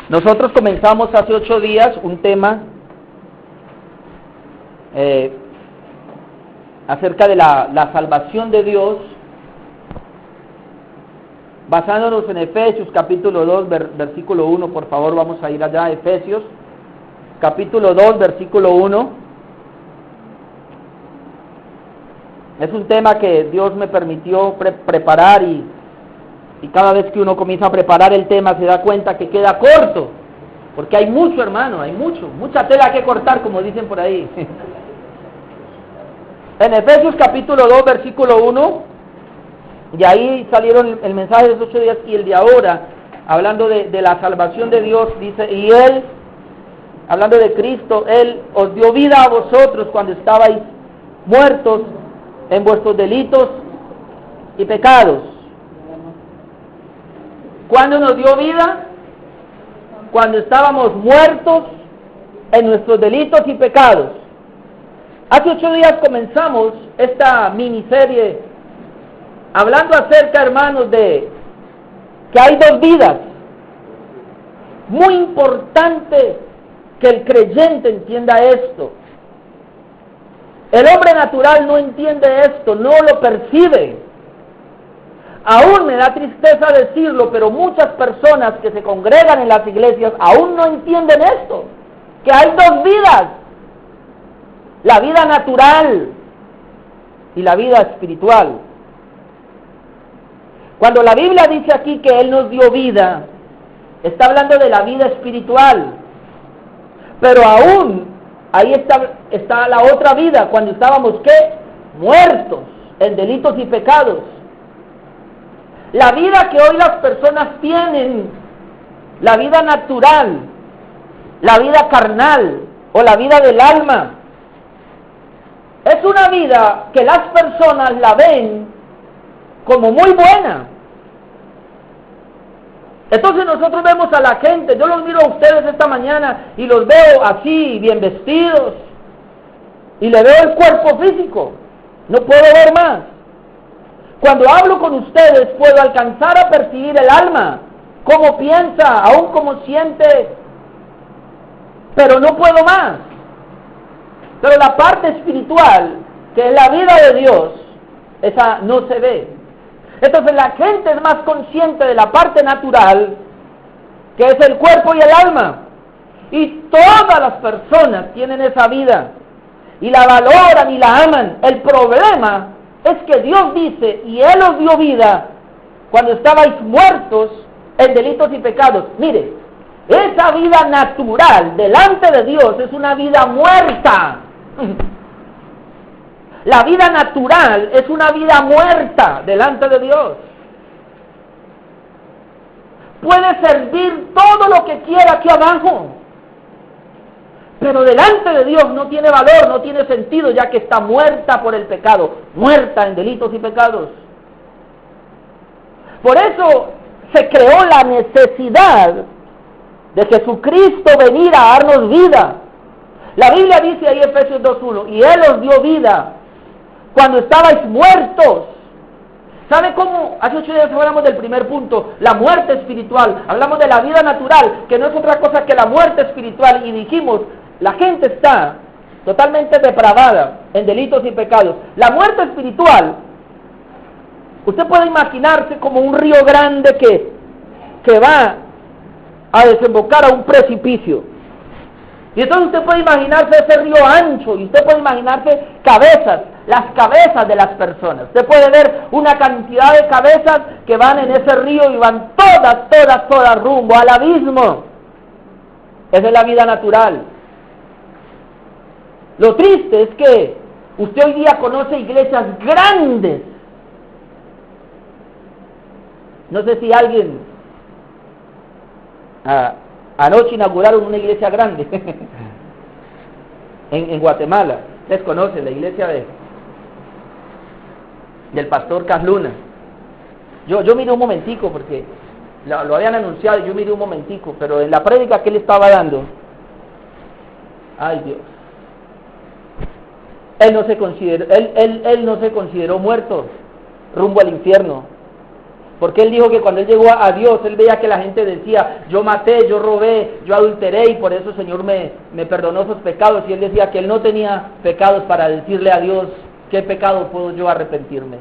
Nosotros comenzamos hace 8 días un tema acerca de la salvación de Dios, basándonos en Efesios capítulo 2, versículo 1, por favor vamos a ir allá, Efesios capítulo 2, versículo 1. Es un tema que Dios me permitió preparar y cada vez que uno comienza a preparar el tema se da cuenta que queda corto, porque hay mucho, hermano, hay mucha tela que cortar, como dicen por ahí. En Efesios capítulo 2, versículo 1, y ahí salieron el mensaje de los 8 días y el de ahora, hablando de la salvación de Dios, dice, y Él, hablando de Cristo, Él os dio vida a vosotros cuando estabais muertos en vuestros delitos y pecados. ¿Cuándo nos dio vida? Cuando estábamos muertos en nuestros delitos y pecados. Hace 8 días comenzamos esta miniserie hablando acerca, hermanos, de que hay 2 vidas. Muy importante que el creyente entienda esto. El hombre natural no entiende esto, no lo percibe. Aún me da tristeza decirlo, pero muchas personas que se congregan en las iglesias aún no entienden esto, que hay 2 vidas, la vida natural y la vida espiritual. Cuando la Biblia dice aquí que Él nos dio vida, está hablando de la vida espiritual, pero aún ahí está la otra vida, cuando estábamos, ¿qué? Muertos en delitos y pecados. La vida que hoy las personas tienen, la vida natural, la vida carnal o la vida del alma, es una vida que las personas la ven como muy buena. Entonces nosotros vemos a la gente, yo los miro a ustedes esta mañana y los veo así, bien vestidos, y le veo el cuerpo físico, no puedo ver más. Cuando hablo con ustedes puedo alcanzar a percibir el alma, cómo piensa, aún cómo siente, pero no puedo más. Pero la parte espiritual, que es la vida de Dios, esa no se ve. Entonces la gente es más consciente de la parte natural, que es el cuerpo y el alma. Y todas las personas tienen esa vida, y la valoran y la aman. El problema es que Dios dice, y Él os dio vida cuando estabais muertos en delitos y pecados. Mire, esa vida natural delante de Dios es una vida muerta. La vida natural es una vida muerta delante de Dios. Puede servir todo lo que quiera aquí abajo, pero delante de Dios no tiene valor, no tiene sentido, ya que está muerta por el pecado, muerta en delitos y pecados. Por eso se creó la necesidad de Jesucristo venir a darnos vida. La Biblia dice ahí, Efesios 2:1, y Él os dio vida cuando estabais muertos. ¿Sabe cómo? Hace 8 días hablamos del primer punto, la muerte espiritual. Hablamos de la vida natural, que no es otra cosa que la muerte espiritual, y dijimos, la gente está totalmente depravada en delitos y pecados. La muerte espiritual, usted puede imaginarse como un río grande que va a desembocar a un precipicio. Y entonces usted puede imaginarse ese río ancho, y usted puede imaginarse cabezas, las cabezas de las personas. Usted puede ver una cantidad de cabezas que van en ese río y van todas rumbo al abismo. Esa es la vida natural. Lo triste es que usted hoy día conoce iglesias grandes. No sé si alguien anoche inauguraron una iglesia grande en Guatemala. Ustedes conocen la iglesia del pastor Casluna. Yo miré un momentico porque lo habían anunciado y yo miré un momentico, pero en la prédica que él estaba dando, ay Dios, él no se consideró muerto rumbo al infierno. Porque él dijo que cuando él llegó a Dios, él veía que la gente decía, yo maté, yo robé, yo adulteré, y por eso el Señor me perdonó esos pecados. Y él decía que él no tenía pecados para decirle a Dios, ¿qué pecado puedo yo arrepentirme?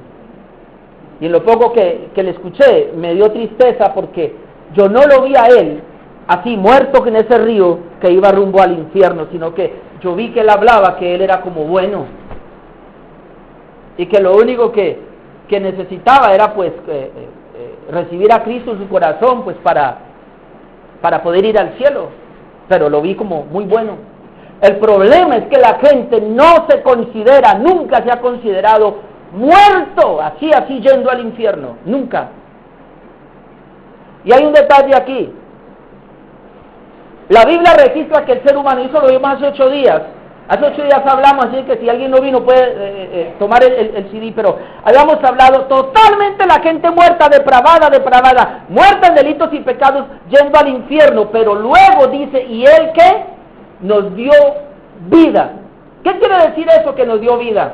Y en lo poco que le escuché, me dio tristeza porque yo no lo vi a él así muerto en ese río que iba rumbo al infierno, sino que yo vi que él hablaba que él era como bueno y que lo único que necesitaba era pues recibir a Cristo en su corazón pues para poder ir al cielo, pero lo vi como muy bueno. El problema es que la gente no se considera, nunca se ha considerado muerto, así yendo al infierno, nunca. Y hay un detalle aquí. La Biblia registra que el ser humano, y eso lo vimos hace 8 días. Hace 8 días hablamos, así que si alguien no vino puede tomar el CD, pero habíamos hablado totalmente la gente muerta, depravada, muerta en delitos y pecados, yendo al infierno, pero luego dice, ¿y él qué? Nos dio vida. ¿Qué quiere decir eso que nos dio vida?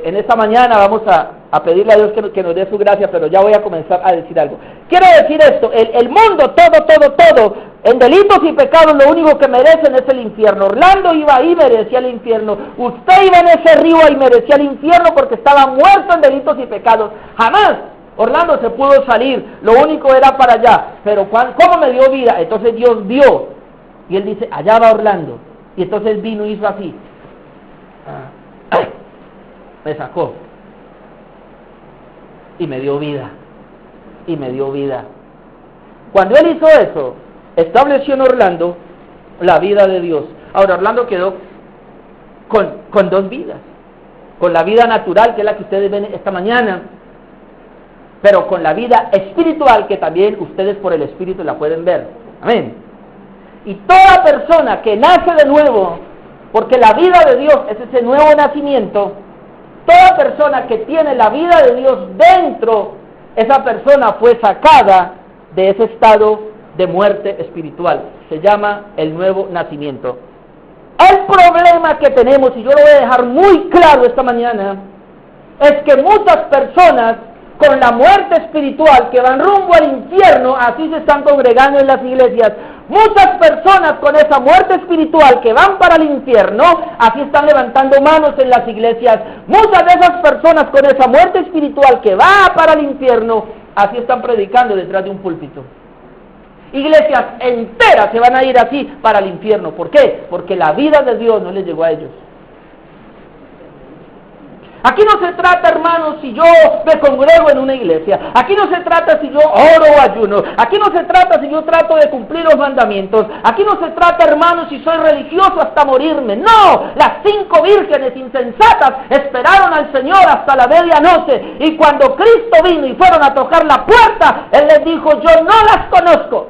En esta mañana vamos a pedirle a Dios que nos dé su gracia, pero ya voy a comenzar a decir algo. Quiero decir esto, el mundo, todo, en delitos y pecados, lo único que merecen es el infierno. Orlando iba ahí, merecía el infierno. Usted iba en ese río y merecía el infierno porque estaba muerto en delitos y pecados. Jamás Orlando se pudo salir, lo único era para allá. Pero ¿cómo me dio vida? Entonces Dios vio, y él dice, allá va Orlando. Y entonces vino y hizo así. Me sacó y me dio vida, Cuando él hizo eso, estableció en Orlando la vida de Dios. Ahora Orlando quedó con 2 vidas, con la vida natural, que es la que ustedes ven esta mañana, pero con la vida espiritual, que también ustedes por el Espíritu la pueden ver. Amén. Y toda persona que nace de nuevo, porque la vida de Dios es ese nuevo nacimiento, toda persona que tiene la vida de Dios dentro, esa persona fue sacada de ese estado de muerte espiritual. Se llama el nuevo nacimiento. El problema que tenemos, y yo lo voy a dejar muy claro esta mañana, es que muchas personas con la muerte espiritual que van rumbo al infierno, así se están congregando en las iglesias. Muchas personas con esa muerte espiritual que van para el infierno, así están levantando manos en las iglesias. Muchas de esas personas con esa muerte espiritual que va para el infierno, así están predicando detrás de un púlpito. Iglesias enteras se van a ir así para el infierno. ¿Por qué? Porque la vida de Dios no les llegó a ellos. Aquí no se trata, hermanos, si yo me congrego en una iglesia. Aquí no se trata si yo oro o ayuno. Aquí no se trata si yo trato de cumplir los mandamientos. Aquí no se trata, hermanos, si soy religioso hasta morirme. No, las 5 vírgenes insensatas esperaron al Señor hasta la medianoche. Y cuando Cristo vino y fueron a tocar la puerta, Él les dijo, yo no las conozco.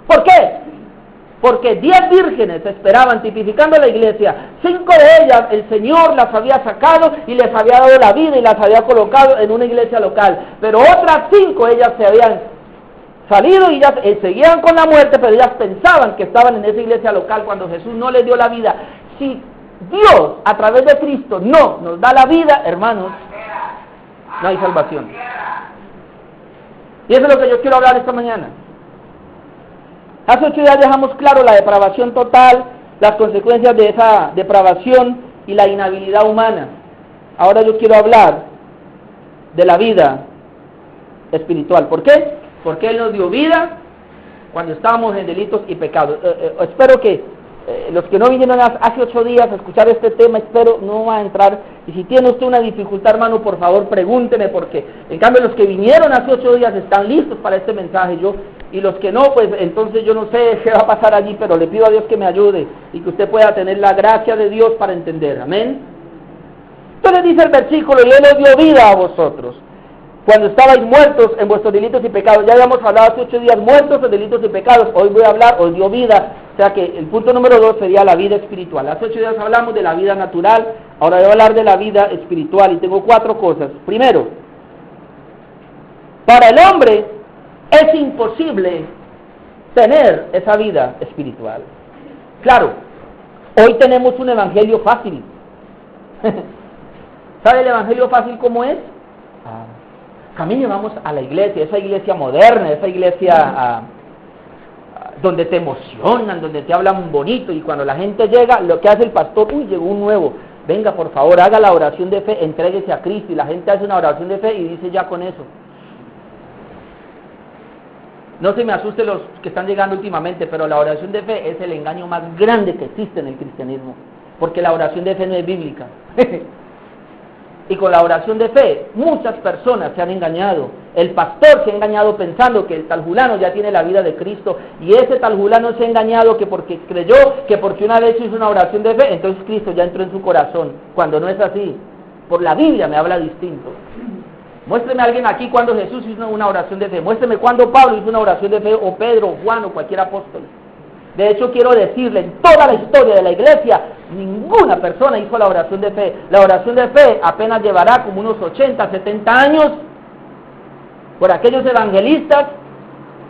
¿Por qué? Porque 10 vírgenes esperaban, tipificando la iglesia. 5 de ellas el Señor las había sacado y les había dado la vida y las había colocado en una iglesia local. Pero otras 5 ellas se habían salido y ya seguían con la muerte, pero ellas pensaban que estaban en esa iglesia local cuando Jesús no les dio la vida. Si Dios a través de Cristo no nos da la vida, hermanos, no hay salvación. Y eso es lo que yo quiero hablar esta mañana. Hace 8 días dejamos claro la depravación total, las consecuencias de esa depravación y la inhabilidad humana. Ahora yo quiero hablar de la vida espiritual. ¿Por qué? Porque Él nos dio vida cuando estábamos en delitos y pecados. Espero que los que no vinieron hace 8 días a escuchar este tema, espero no va a entrar. Y si tiene usted una dificultad, hermano, por favor pregúnteme, porque en cambio los que vinieron hace 8 días están listos para este mensaje. Y los que no, pues entonces yo no sé qué va a pasar allí, pero le pido a Dios que me ayude y que usted pueda tener la gracia de Dios para entender. Amén. Entonces dice el versículo, y Él os dio vida a vosotros cuando estabais muertos en vuestros delitos y pecados. Ya habíamos hablado hace 8 días, muertos en delitos y pecados. Hoy voy a hablar, os dio vida. O sea que el punto número 2 sería la vida espiritual. Hace 8 días hablamos de la vida natural, ahora voy a hablar de la vida espiritual y tengo 4 cosas. Primero, para el hombre es imposible tener esa vida espiritual. Claro, hoy tenemos un evangelio fácil. ¿Sabe el evangelio fácil cómo es? Camine, vamos a la iglesia, esa iglesia moderna, esa iglesia donde te emocionan, donde te hablan bonito, y cuando la gente llega, lo que hace el pastor, uy, llegó un nuevo, venga por favor, haga la oración de fe, entréguese a Cristo, y la gente hace una oración de fe y dice ya con eso. No se me asusten los que están llegando últimamente, pero la oración de fe es el engaño más grande que existe en el cristianismo, porque la oración de fe no es bíblica. Y con la oración de fe, muchas personas se han engañado. El pastor se ha engañado pensando que el tal fulano ya tiene la vida de Cristo, y ese tal fulano se ha engañado que porque creyó, que porque una vez hizo una oración de fe, entonces Cristo ya entró en su corazón, cuando no es así. Por la Biblia me habla distinto. Muéstreme a alguien aquí cuando Jesús hizo una oración de fe. Muéstreme cuando Pablo hizo una oración de fe, o Pedro, o Juan, o cualquier apóstol. De hecho, quiero decirle, en toda la historia de la iglesia, ninguna persona hizo la oración de fe. La oración de fe apenas llevará como unos 80, 70 años, por aquellos evangelistas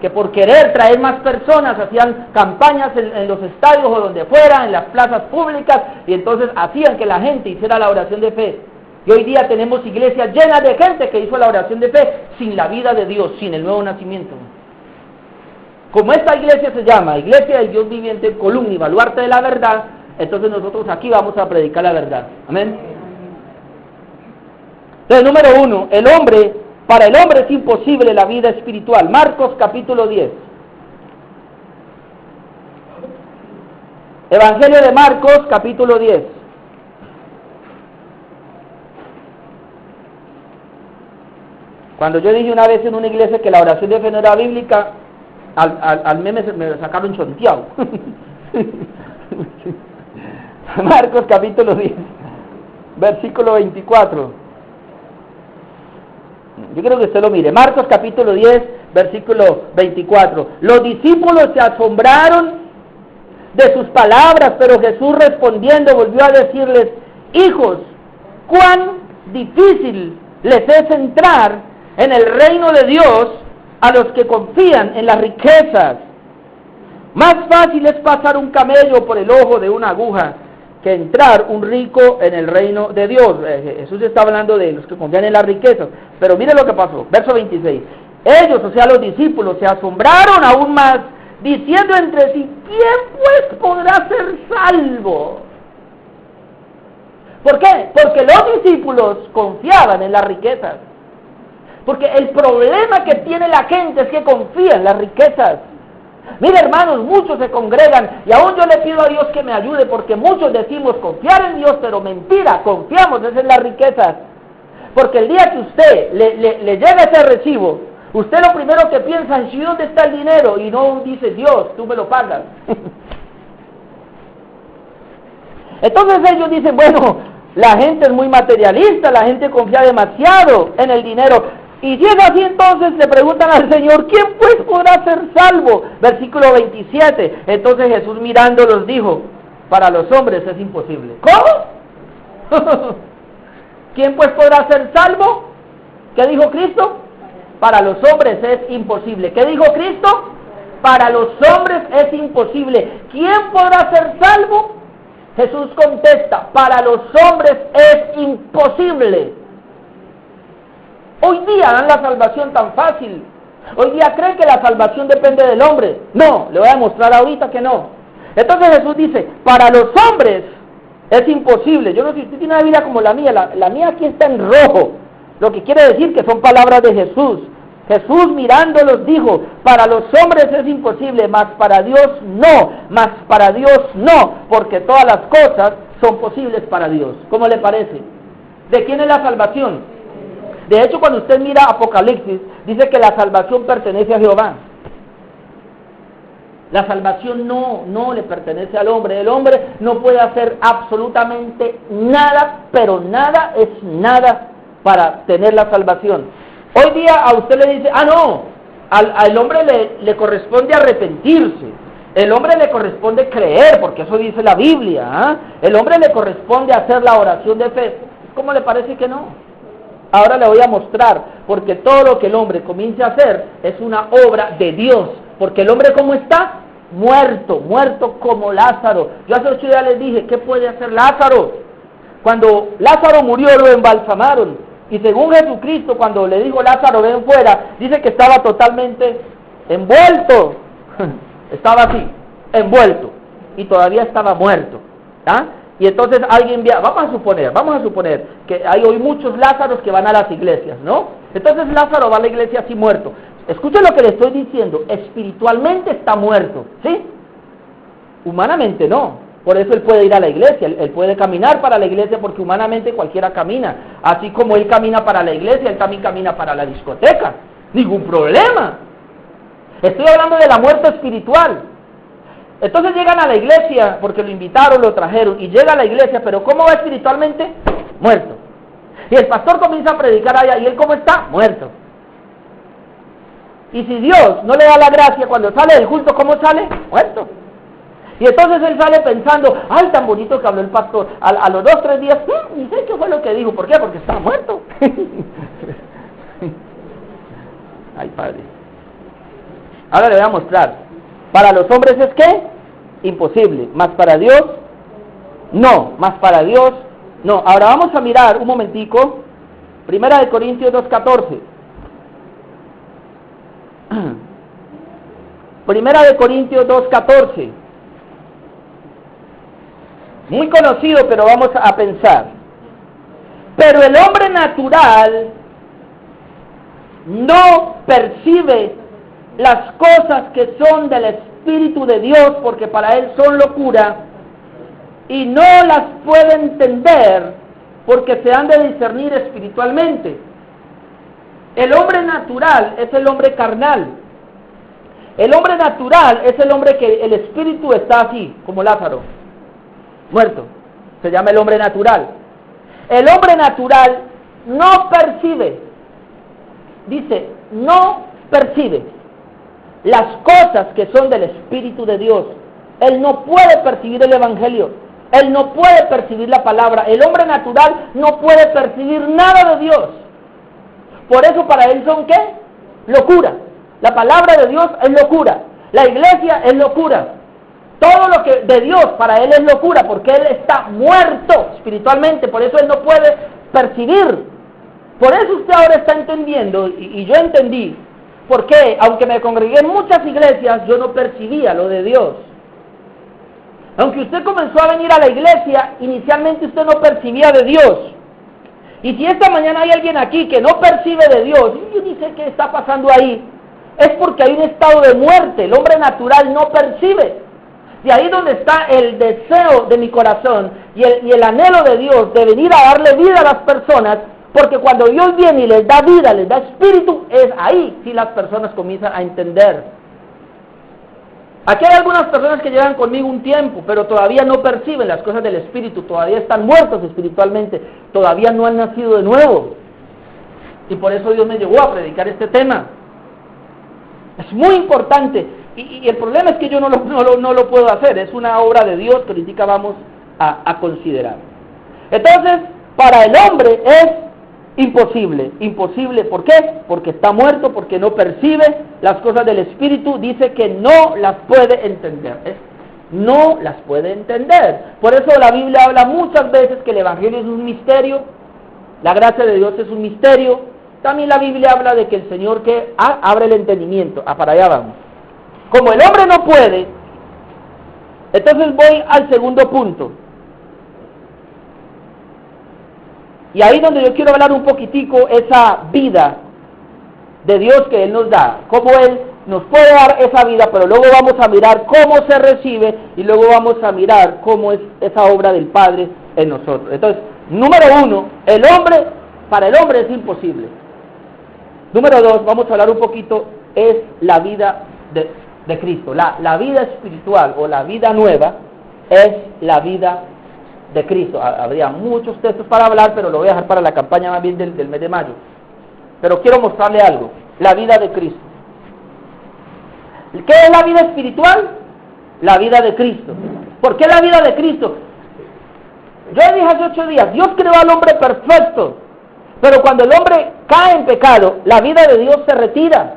que por querer traer más personas hacían campañas en los estadios o donde fuera, en las plazas públicas, y entonces hacían que la gente hiciera la oración de fe. Y hoy día tenemos iglesias llenas de gente que hizo la oración de fe sin la vida de Dios, sin el nuevo nacimiento. Como esta iglesia se llama Iglesia del Dios Viviente, columna y baluarte de la verdad, entonces nosotros aquí vamos a predicar la verdad. Amén. Entonces, número 1, para el hombre es imposible la vida espiritual. Marcos capítulo 10. Evangelio de Marcos capítulo 10. Cuando yo dije una vez en una iglesia que la oración de fe no era bíblica, al meme me sacaron chonteado. Marcos capítulo 10, versículo 24. Yo quiero que usted lo mire. Marcos capítulo 10, versículo 24. Los discípulos se asombraron de sus palabras, pero Jesús respondiendo volvió a decirles: hijos, cuán difícil les es entrar en el reino de Dios a los que confían en las riquezas. Más fácil es pasar un camello por el ojo de una aguja que entrar un rico en el reino de Dios. Jesús está hablando de los que confían en las riquezas. Pero mire lo que pasó, verso 26. Ellos, o sea los discípulos, se asombraron aún más, diciendo entre sí: ¿quién pues podrá ser salvo? ¿Por qué? Porque los discípulos confiaban en las riquezas. Porque el problema que tiene la gente es que confía en las riquezas. Mire, hermanos, muchos se congregan y aún yo le pido a Dios que me ayude, porque muchos decimos confiar en Dios, pero mentira, confiamos es en las riquezas. Porque el día que usted le llega ese recibo, usted lo primero que piensa es: ¿y dónde está el dinero? Y no dice: Dios, tú me lo pagas. Entonces ellos dicen: bueno, la gente es muy materialista, la gente confía demasiado en el dinero. Y si es así, entonces le preguntan al Señor: ¿quién pues podrá ser salvo? Versículo 27. Entonces Jesús mirándolos dijo: para los hombres es imposible. ¿Cómo? ¿Quién pues podrá ser salvo? ¿Qué dijo Cristo? Para los hombres es imposible. ¿Qué dijo Cristo? Para los hombres es imposible. ¿Quién podrá ser salvo? Jesús contesta: para los hombres es imposible. Hoy día dan la salvación tan fácil. Hoy día creen que la salvación depende del hombre. No, le voy a demostrar ahorita que no. Entonces Jesús dice: para los hombres es imposible. Yo no sé si usted tiene una Biblia como la mía. La mía aquí está en rojo, lo que quiere decir que son palabras de Jesús. Jesús mirándolos dijo: para los hombres es imposible, mas para Dios no, mas para Dios no, porque todas las cosas son posibles para Dios. ¿Cómo le parece? ¿De quién es la salvación? De hecho, cuando usted mira Apocalipsis, dice que la salvación pertenece a Jehová. La salvación no le pertenece al hombre. El hombre no puede hacer absolutamente nada, pero nada es nada para tener la salvación. Hoy día a usted le dice: no, al hombre le corresponde arrepentirse. El hombre le corresponde creer, porque eso dice la Biblia. El hombre le corresponde hacer la oración de fe. ¿Cómo le parece que no? Ahora le voy a mostrar, porque todo lo que el hombre comience a hacer es una obra de Dios. Porque el hombre, ¿cómo está? Muerto como Lázaro. Yo hace 8 días les dije: ¿qué puede hacer Lázaro? Cuando Lázaro murió lo embalsamaron. Y según Jesucristo, cuando le dijo Lázaro ven fuera, dice que estaba totalmente envuelto. Estaba así, envuelto. Y todavía estaba muerto. ¿Ah? Y entonces alguien vamos a suponer que hay hoy muchos Lázaros que van a las iglesias, ¿no? Entonces Lázaro va a la iglesia así muerto. Escuchen lo que le estoy diciendo, espiritualmente está muerto, ¿sí? Humanamente no. Por eso él puede ir a la iglesia, él puede caminar para la iglesia porque humanamente cualquiera camina. Así como él camina para la iglesia, él también camina para la discoteca. Ningún problema. Estoy hablando de la muerte espiritual. Entonces llegan a la iglesia porque lo invitaron, lo trajeron y llega a la iglesia, pero ¿cómo va espiritualmente? Muerto. Y el pastor comienza a predicar allá y él ¿cómo está? Muerto. Y si Dios no le da la gracia cuando sale del culto, ¿cómo sale? Muerto. Y entonces él sale pensando, ay, tan bonito que habló el pastor. A los 2 o 3 días, ni sé qué fue lo que dijo. ¿Por qué? Porque estaba muerto. Ay, Padre. Ahora le voy a mostrar. Para los hombres es ¿qué? Imposible. Más para Dios, no. Más para Dios, no. Ahora vamos a mirar un momentico. 1 Corintios 2:14. 1 Corintios 2:14. Muy conocido, pero vamos a pensar. Pero el hombre natural no percibe las cosas que son del Espíritu de Dios, porque para él son locura, y no las puede entender, porque se han de discernir espiritualmente. El hombre natural es el hombre carnal. El hombre natural es el hombre que el espíritu está así, como Lázaro, muerto. Se llama el hombre natural. El hombre natural no percibe, dice, no percibe las cosas que son del Espíritu de Dios. Él no puede percibir el Evangelio. Él no puede percibir la palabra. El hombre natural no puede percibir nada de Dios. Por eso para él son ¿qué? Locura. La palabra de Dios es locura. La iglesia es locura. Todo lo que de Dios para él es locura, porque él está muerto espiritualmente. Por eso él no puede percibir. Por eso usted ahora está entendiendo, y yo entendí, porque aunque me congregué en muchas iglesias, yo no percibía lo de Dios. Aunque usted comenzó a venir a la iglesia, inicialmente usted no percibía de Dios. Y si esta mañana hay alguien aquí que no percibe de Dios, yo ni sé qué está pasando ahí, es porque hay un estado de muerte. El hombre natural no percibe. De ahí donde está el deseo de mi corazón y el anhelo de Dios de venir a darle vida a las personas, porque cuando Dios viene y les da vida, les da espíritu, es ahí si las personas comienzan a entender. Aquí hay algunas personas que llevan conmigo un tiempo, pero todavía no perciben las cosas del espíritu, todavía están muertos espiritualmente, todavía no han nacido de nuevo. Y por eso Dios me llevó a predicar este tema. Es muy importante, y el problema es que yo no lo puedo hacer, es una obra de Dios que ahorita vamos a considerar. Entonces, para el hombre es imposible. Imposible, ¿por qué? Porque está muerto, porque no percibe las cosas del Espíritu, dice que no las puede entender. No las puede entender. Por eso la Biblia habla muchas veces que el Evangelio es un misterio, la gracia de Dios es un misterio. También la Biblia habla de que el Señor que abre el entendimiento. Para allá vamos. Como el hombre no puede, entonces voy al segundo punto. Y ahí donde yo quiero hablar un poquitico esa vida de Dios que Él nos da, cómo Él nos puede dar esa vida, pero luego vamos a mirar cómo se recibe y luego vamos a mirar cómo es esa obra del Padre en nosotros. Entonces, número 1, para el hombre es imposible. Número 2, vamos a hablar un poquito, es la vida de Cristo. La vida espiritual o la vida nueva es la vida de Cristo. Habría muchos textos para hablar, pero lo voy a dejar para la campaña más bien del mes de mayo. Pero quiero mostrarle algo, la vida de Cristo. ¿Qué es la vida espiritual? La vida de Cristo. ¿Por qué la vida de Cristo? Yo dije hace 8 días, Dios creó al hombre perfecto, pero cuando el hombre cae en pecado, la vida de Dios se retira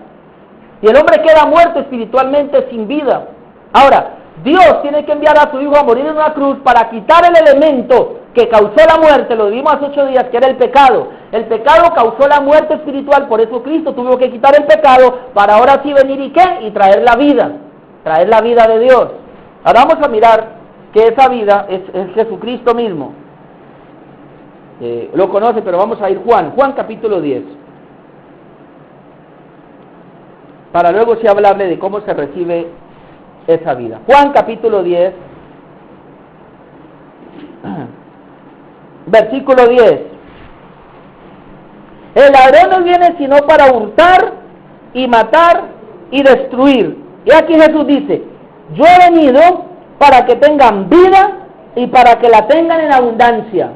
y el hombre queda muerto espiritualmente sin vida. Ahora, Dios tiene que enviar a su Hijo a morir en una cruz para quitar el elemento que causó la muerte, lo vimos hace 8 días, que era el pecado. El pecado causó la muerte espiritual, por eso Cristo tuvo que quitar el pecado para ahora sí venir y ¿qué? Y traer la vida de Dios. Ahora vamos a mirar que esa vida es Jesucristo mismo. Lo conoce, pero vamos a ir Juan capítulo 10. Para luego sí hablarle de cómo se recibe esa vida. Juan capítulo 10. Versículo 10. El ladrón no viene sino para hurtar y matar y destruir. Y aquí Jesús dice, yo he venido para que tengan vida y para que la tengan en abundancia.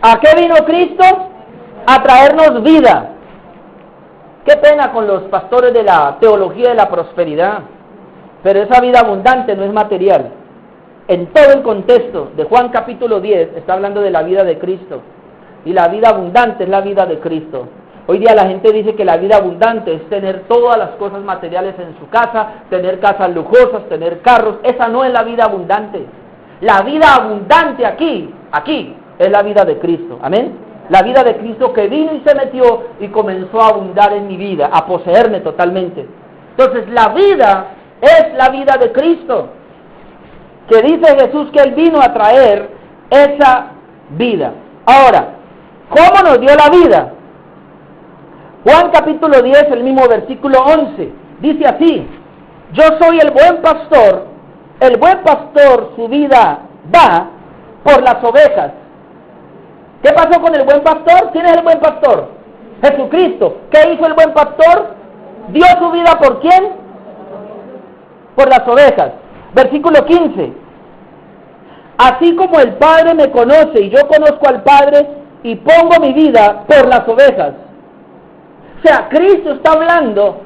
¿A qué vino Cristo? A traernos vida. Qué pena con los pastores de la teología de la prosperidad, pero esa vida abundante no es material. En todo el contexto de Juan capítulo 10 está hablando de la vida de Cristo, y la vida abundante es la vida de Cristo. Hoy día la gente dice que la vida abundante es tener todas las cosas materiales en su casa, tener casas lujosas, tener carros. Esa no es la vida abundante. La vida abundante aquí es la vida de Cristo, amén. La vida de Cristo que vino y se metió y comenzó a abundar en mi vida, a poseerme totalmente. Entonces la vida es la vida de Cristo, que dice Jesús que Él vino a traer esa vida. Ahora, ¿cómo nos dio la vida? Juan capítulo 10, el mismo versículo 11, dice así, yo soy el buen pastor su vida da por las ovejas. ¿Qué pasó con el buen pastor? ¿Quién es el buen pastor? Jesucristo. ¿Qué hizo el buen pastor? Dio su vida ¿por quién? Por las ovejas. Versículo 15. Así como el Padre me conoce y yo conozco al Padre y pongo mi vida por las ovejas. O sea, Cristo está hablando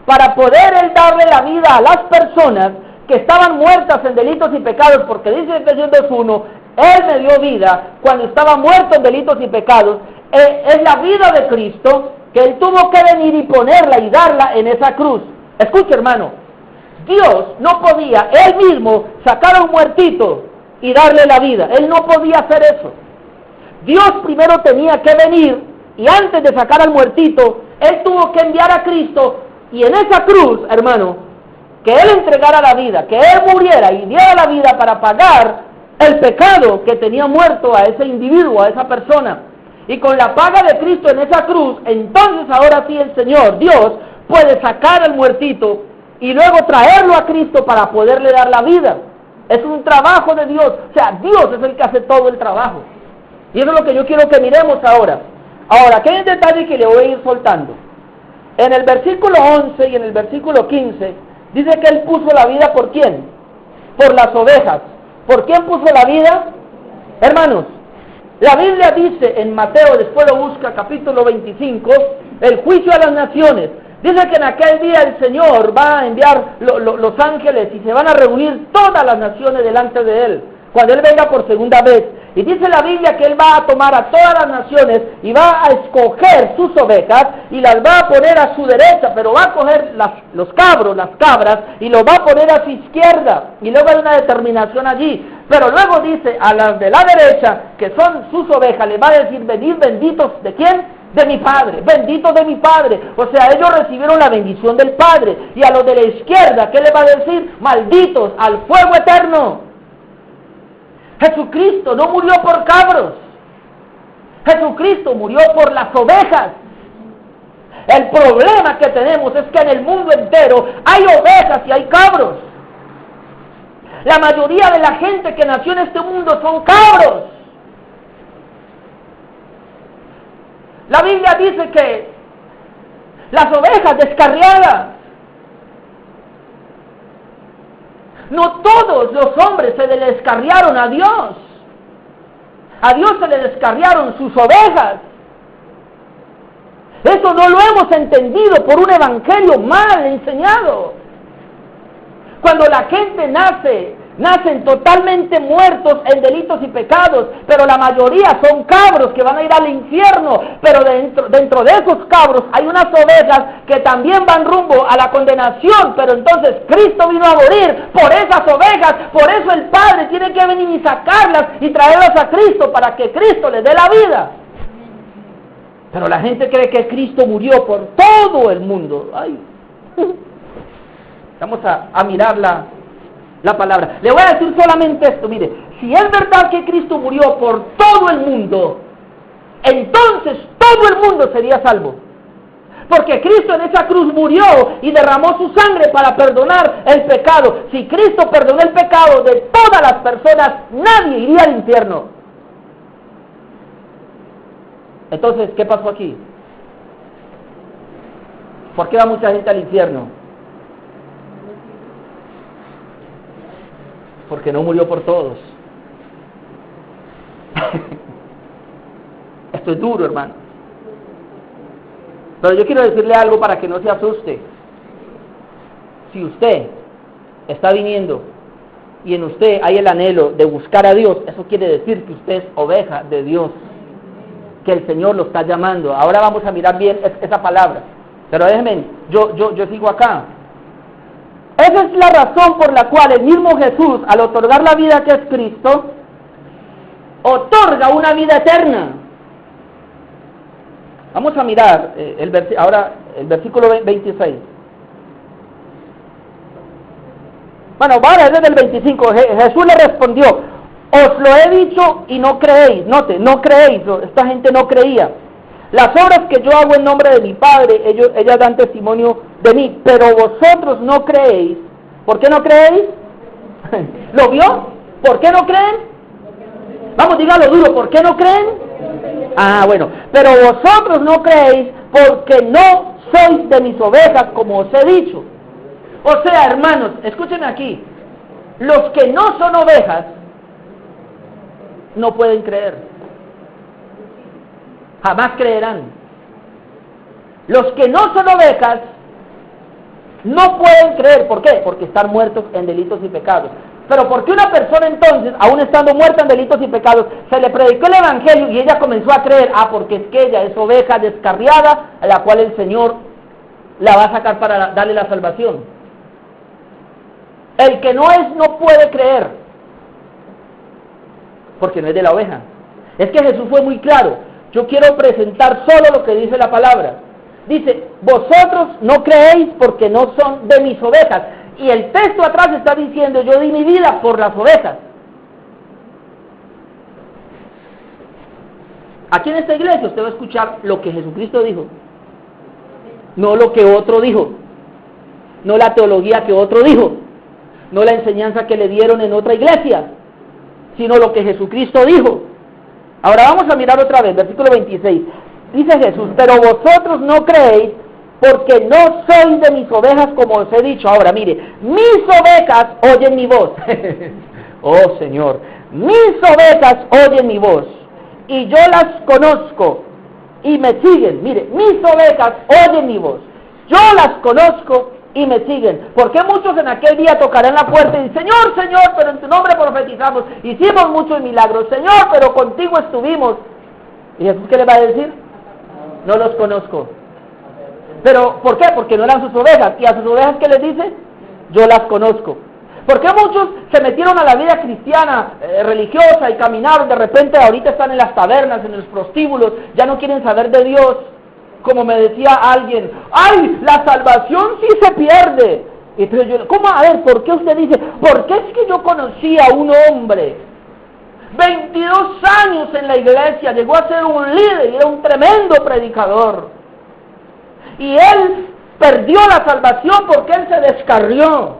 para poder Él darle la vida a las personas que estaban muertas en delitos y pecados, porque dice Efesios 2:1, Él me dio vida cuando estaba muerto en delitos y pecados. Es la vida de Cristo que Él tuvo que venir y ponerla y darla en esa cruz. Escucha, hermano, Dios no podía Él mismo sacar a un muertito y darle la vida. Él no podía hacer eso. Dios primero tenía que venir y antes de sacar al muertito, Él tuvo que enviar a Cristo y en esa cruz, hermano, que Él entregara la vida, que Él muriera y diera la vida para pagar el pecado que tenía muerto a ese individuo, a esa persona. Y con la paga de Cristo en esa cruz, entonces ahora sí el Señor, Dios, puede sacar al muertito y luego traerlo a Cristo para poderle dar la vida. Es un trabajo de Dios, o sea, Dios es el que hace todo el trabajo. Y eso es lo que yo quiero que miremos ahora. Ahora, ¿qué hay un detalle que le voy a ir soltando? En el versículo 11 y en el versículo 15, dice que Él puso la vida ¿por quién? Por las ovejas. ¿Por quién puso la vida? Hermanos, la Biblia dice en Mateo, después lo busca, capítulo 25, el juicio a las naciones. Dice que en aquel día el Señor va a enviar los ángeles y se van a reunir todas las naciones delante de Él, cuando Él venga por segunda vez. Y dice la Biblia que Él va a tomar a todas las naciones y va a escoger sus ovejas y las va a poner a su derecha, pero va a coger los cabros, las cabras, y los va a poner a su izquierda. Y luego hay una determinación allí. Pero luego dice a las de la derecha, que son sus ovejas, les va a decir, venid benditos, ¿de quién? De mi Padre, benditos de mi Padre. O sea, ellos recibieron la bendición del Padre. Y a los de la izquierda, ¿qué les va a decir? Malditos al fuego eterno. Jesucristo no murió por cabros. Jesucristo murió por las ovejas. El problema que tenemos es que en el mundo entero hay ovejas y hay cabros. La mayoría de la gente que nació en este mundo son cabros. La Biblia dice que las ovejas descarriadas. No todos los hombres se le descarriaron a Dios. A Dios se le descarriaron sus ovejas. Eso no lo hemos entendido por un evangelio mal enseñado. Cuando la gente nace nacen totalmente muertos en delitos y pecados, pero la mayoría son cabros que van a ir al infierno, pero dentro de esos cabros hay unas ovejas que también van rumbo a la condenación, pero entonces Cristo vino a morir por esas ovejas, por eso el Padre tiene que venir y sacarlas y traerlas a Cristo para que Cristo les dé la vida. Pero la gente cree que Cristo murió por todo el mundo. Ay. Vamos a mirar la palabra. Le voy a decir solamente esto, mire, si es verdad que Cristo murió por todo el mundo, entonces todo el mundo sería salvo. Porque Cristo en esa cruz murió y derramó su sangre para perdonar el pecado. Si Cristo perdonó el pecado de todas las personas, nadie iría al infierno. Entonces, ¿qué pasó aquí? ¿Por qué va mucha gente al infierno? Porque no murió por todos. Esto es duro, hermano. Pero yo quiero decirle algo para que no se asuste. Si usted está viniendo y en usted hay el anhelo de buscar a Dios, eso quiere decir que usted es oveja de Dios, que el Señor lo está llamando. Ahora vamos a mirar bien esa palabra. Pero déjenme, yo sigo acá. Esa es la razón por la cual el mismo Jesús, al otorgar la vida que es Cristo, otorga una vida eterna. Vamos a mirar ahora el versículo 26. Bueno, vale, desde el 25. Jesús le respondió: os lo he dicho y no creéis. Note, no creéis. Esta gente no creía. Las obras que yo hago en nombre de mi Padre, ellas dan testimonio de mí, pero vosotros no creéis. ¿Por qué no creéis? ¿Lo vio? ¿Por qué no creen? Vamos, dígalo duro, ¿por qué no creen? Ah, bueno, pero vosotros no creéis porque no sois de mis ovejas, como os he dicho. O sea, hermanos, escúchenme aquí, los que no son ovejas no pueden creer. Jamás creerán. Los que no son ovejas no pueden creer. ¿Por qué? Porque están muertos en delitos y pecados. Pero ¿por qué una persona entonces, aún estando muerta en delitos y pecados, se le predicó el evangelio y ella comenzó a creer? Ah, porque es que ella es oveja descarriada, a la cual el Señor la va a sacar para darle la salvación. El que no es, no puede creer, porque no es de la oveja. Es que Jesús fue muy claro. Yo quiero presentar solo lo que dice la palabra. Dice, vosotros no creéis porque no son de mis ovejas. Y el texto atrás está diciendo, yo di mi vida por las ovejas. Aquí en esta iglesia usted va a escuchar lo que Jesucristo dijo, no lo que otro dijo, no la teología que otro dijo, no la enseñanza que le dieron en otra iglesia, sino lo que Jesucristo dijo. Ahora vamos a mirar otra vez, versículo 26. Dice Jesús, pero vosotros no creéis porque no sois de mis ovejas, como os he dicho. Ahora mire, mis ovejas oyen mi voz. Oh Señor, mis ovejas oyen mi voz y yo las conozco y me siguen. Mire, mis ovejas oyen mi voz, yo las conozco y me siguen. Porque muchos en aquel día tocarán la puerta y dicen, Señor, Señor, pero en tu nombre profetizamos, hicimos muchos milagros, Señor, pero contigo estuvimos. ¿Y Jesús qué le va a decir? No los conozco. ¿Pero por qué? Porque no eran sus ovejas. ¿Y a sus ovejas qué les dice? Yo las conozco. ¿Por qué muchos se metieron a la vida cristiana, religiosa, y caminaron? De repente ahorita están en las tabernas, en los prostíbulos, ya no quieren saber de Dios. Como me decía alguien, ¡ay, la salvación sí se pierde! Y entonces yo, ¿cómo? A ver, ¿por qué usted dice? Porque es que yo conocí a un hombre, 22 años en la iglesia, llegó a ser un líder y era un tremendo predicador. Y él perdió la salvación porque él se descarrió.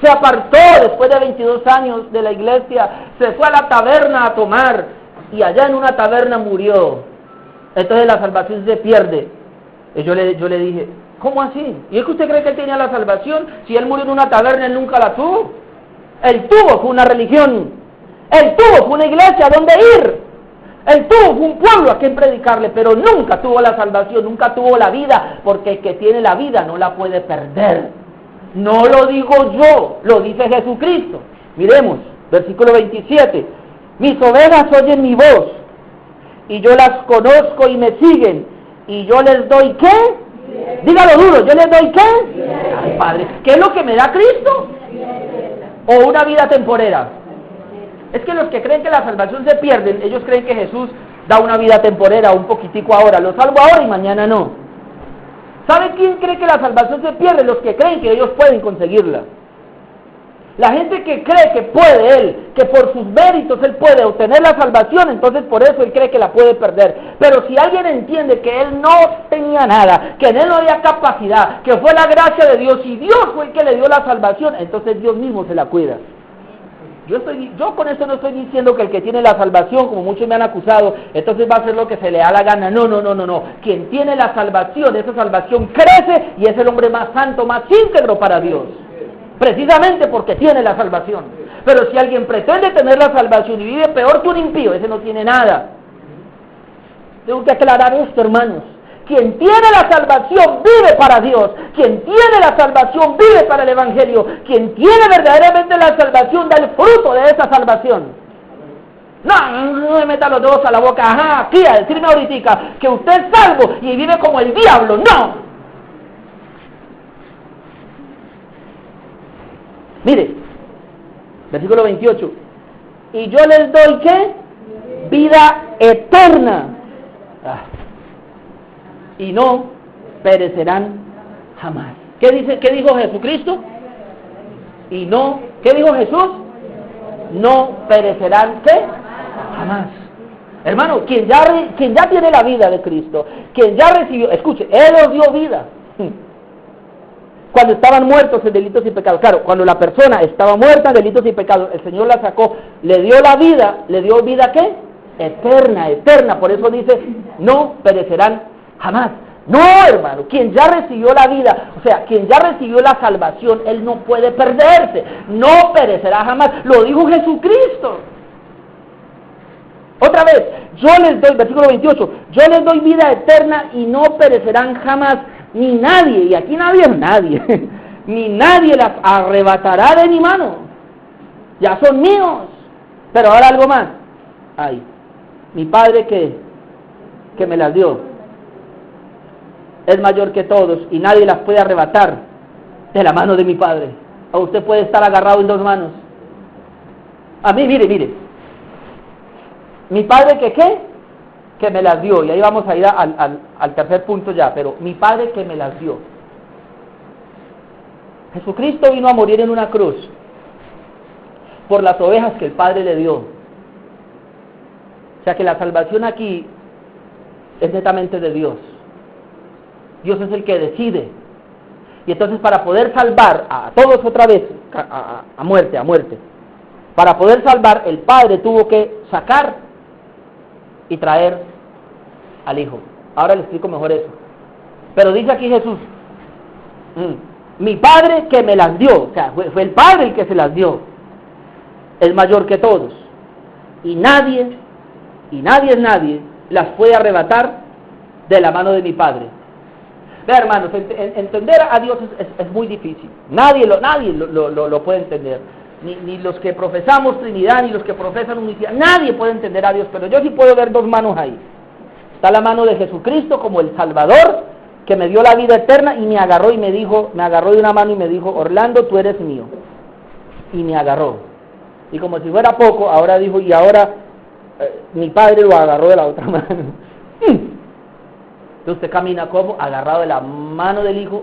Se apartó después de 22 años de la iglesia, se fue a la taberna a tomar y allá en una taberna murió. Entonces la salvación se pierde. Y yo le dije, ¿cómo así? ¿Y es que usted cree que él tenía la salvación? Si él murió en una taberna, él nunca la tuvo. Él tuvo fue una religión. Él tuvo fue una iglesia donde ir. Él tuvo fue un pueblo a quien predicarle, pero nunca tuvo la salvación, nunca tuvo la vida, porque el que tiene la vida no la puede perder. No lo digo yo, lo dice Jesucristo. Miremos, versículo 27. Mis ovejas oyen mi voz, y yo las conozco y me siguen, y yo les doy ¿qué? Dígalo duro, yo les doy ¿qué? Ay, Padre, ¿qué es lo que me da Cristo? ¿O una vida temporera? Es que los que creen que la salvación se pierden, ellos creen que Jesús da una vida temporera, un poquitico ahora, lo salvo ahora y mañana no. ¿Sabe quién cree que la salvación se pierde? Los que creen que ellos pueden conseguirla. La gente que cree que puede él, que por sus méritos él puede obtener la salvación, entonces por eso él cree que la puede perder. Pero si alguien entiende que él no tenía nada, que en él no había capacidad, que fue la gracia de Dios y Dios fue el que le dio la salvación, entonces Dios mismo se la cuida. Yo con esto no estoy diciendo que el que tiene la salvación, como muchos me han acusado, entonces va a hacer lo que se le da la gana. No. Quien tiene la salvación, esa salvación crece y es el hombre más santo, más íntegro para Dios. Precisamente porque tiene la salvación. Pero si alguien pretende tener la salvación y vive peor que un impío, ese no tiene nada. Tengo que aclarar esto, hermanos. Quien tiene la salvación vive para Dios. Quien tiene la salvación vive para el Evangelio. Quien tiene verdaderamente la salvación da el fruto de esa salvación. No me meta los dedos a la boca. Ajá, aquí a decirme ahorita que usted es salvo y vive como el diablo. No. Mire, versículo 28. Y yo les doy ¿qué? Vida eterna. Y no perecerán jamás. ¿Qué dijo Jesucristo? Y no, ¿qué dijo Jesús? No perecerán ¿qué? Jamás. Hermano, quien ya tiene la vida de Cristo, quien ya recibió, escuche, Él os dio vida. Cuando estaban muertos en delitos y pecados. Claro, cuando la persona estaba muerta en delitos y pecados, el Señor la sacó, le dio la vida, ¿le dio vida qué? Eterna. Por eso dice, no perecerán jamás. No, hermano, quien ya recibió la vida, o sea, quien ya recibió la salvación, él no puede perderse, no perecerá jamás. Lo dijo Jesucristo. Otra vez, yo les doy, versículo 28, yo les doy vida eterna y no perecerán jamás, ni nadie, y aquí nadie es nadie, ni nadie las arrebatará de mi mano. Ya son míos. Pero ahora algo más. Ay, mi Padre que me las dio es mayor que todos y nadie las puede arrebatar de la mano de mi Padre. O usted puede estar agarrado en dos manos. A mí, mire. Mi Padre que me las dio. Y ahí vamos a ir al tercer punto ya. Pero mi Padre que me las dio. Jesucristo vino a morir en una cruz por las ovejas que el Padre le dio. O sea que la salvación aquí es netamente de Dios. Dios es el que decide. Y entonces para poder salvar a todos otra vez, a muerte, para poder salvar, el Padre tuvo que sacar y traer al Hijo. Ahora le explico mejor eso. Pero dice aquí Jesús, mi Padre que me las dio, o sea, fue el Padre el que se las dio, es mayor que todos. Y nadie las puede arrebatar de la mano de mi Padre. Vea, hermanos, entender a Dios es muy difícil. Nadie lo puede entender. Ni los que profesamos Trinidad, ni los que profesan unicidad. Nadie puede entender a Dios, pero yo sí puedo ver dos manos ahí. Está la mano de Jesucristo como el Salvador, que me dio la vida eterna y me agarró de una mano y me dijo, Orlando, tú eres mío. Y me agarró. Y como si fuera poco, ahora dijo, y ahora mi Padre lo agarró de la otra mano. Entonces usted camina como agarrado de la mano del Hijo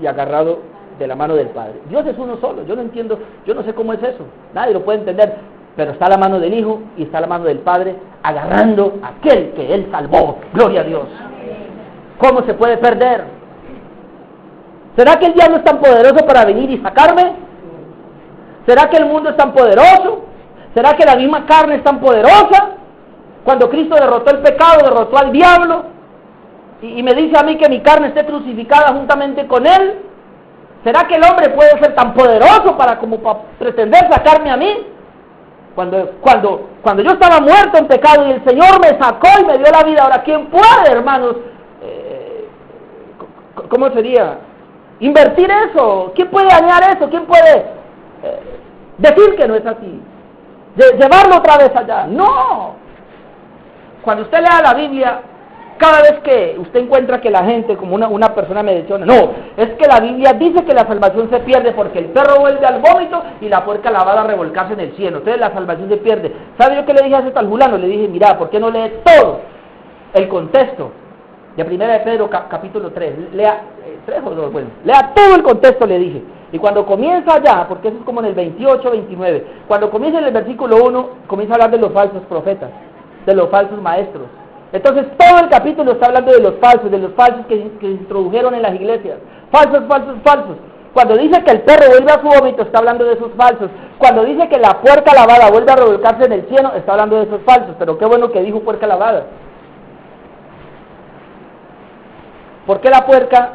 y agarrado de la mano del Padre. Dios es uno solo, yo no entiendo, yo no sé cómo es eso, nadie lo puede entender, pero está la mano del Hijo y está la mano del Padre agarrando a aquel que Él salvó. Gloria a Dios. ¿Cómo se puede perder? ¿Será que el diablo es tan poderoso para venir y sacarme? ¿Será que el mundo es tan poderoso? ¿Será que la misma carne es tan poderosa? Cuando Cristo derrotó el pecado, derrotó al diablo, y me dice a mí que mi carne esté crucificada juntamente con Él. ¿Será que el hombre puede ser tan poderoso para pretender sacarme a mí? Cuando yo estaba muerto en pecado y el Señor me sacó y me dio la vida. Ahora, ¿quién puede, hermanos? ¿Cómo sería? invertir eso? ¿Quién puede dañar eso? ¿Quién puede decir que no es así? Llevarlo otra vez allá. No. Cuando usted lea la Biblia, cada vez que usted encuentra que la gente, como una persona me menciona, no, es que la Biblia dice que la salvación se pierde porque el perro vuelve al vómito y la puerca lavada a revolcarse en el cielo. Entonces la salvación se pierde. ¿Sabe yo qué le dije a ese tal fulano? Le dije, mira, ¿por qué no lee todo el contexto de 1 de Pedro capítulo 3? Lea, 3 o 2, bueno, lea todo el contexto, le dije. Y cuando comienza allá, porque eso es como en el 28, 29, cuando comienza en el versículo 1, comienza a hablar de los falsos profetas, de los falsos maestros. Entonces todo el capítulo está hablando de los falsos que introdujeron en las iglesias. Falsos. Cuando dice que el perro vuelve a su vómito, está hablando de esos falsos. Cuando dice que la puerca lavada vuelve a revolcarse en el cielo, está hablando de esos falsos. Pero qué bueno que dijo puerca lavada. ¿Por qué la puerca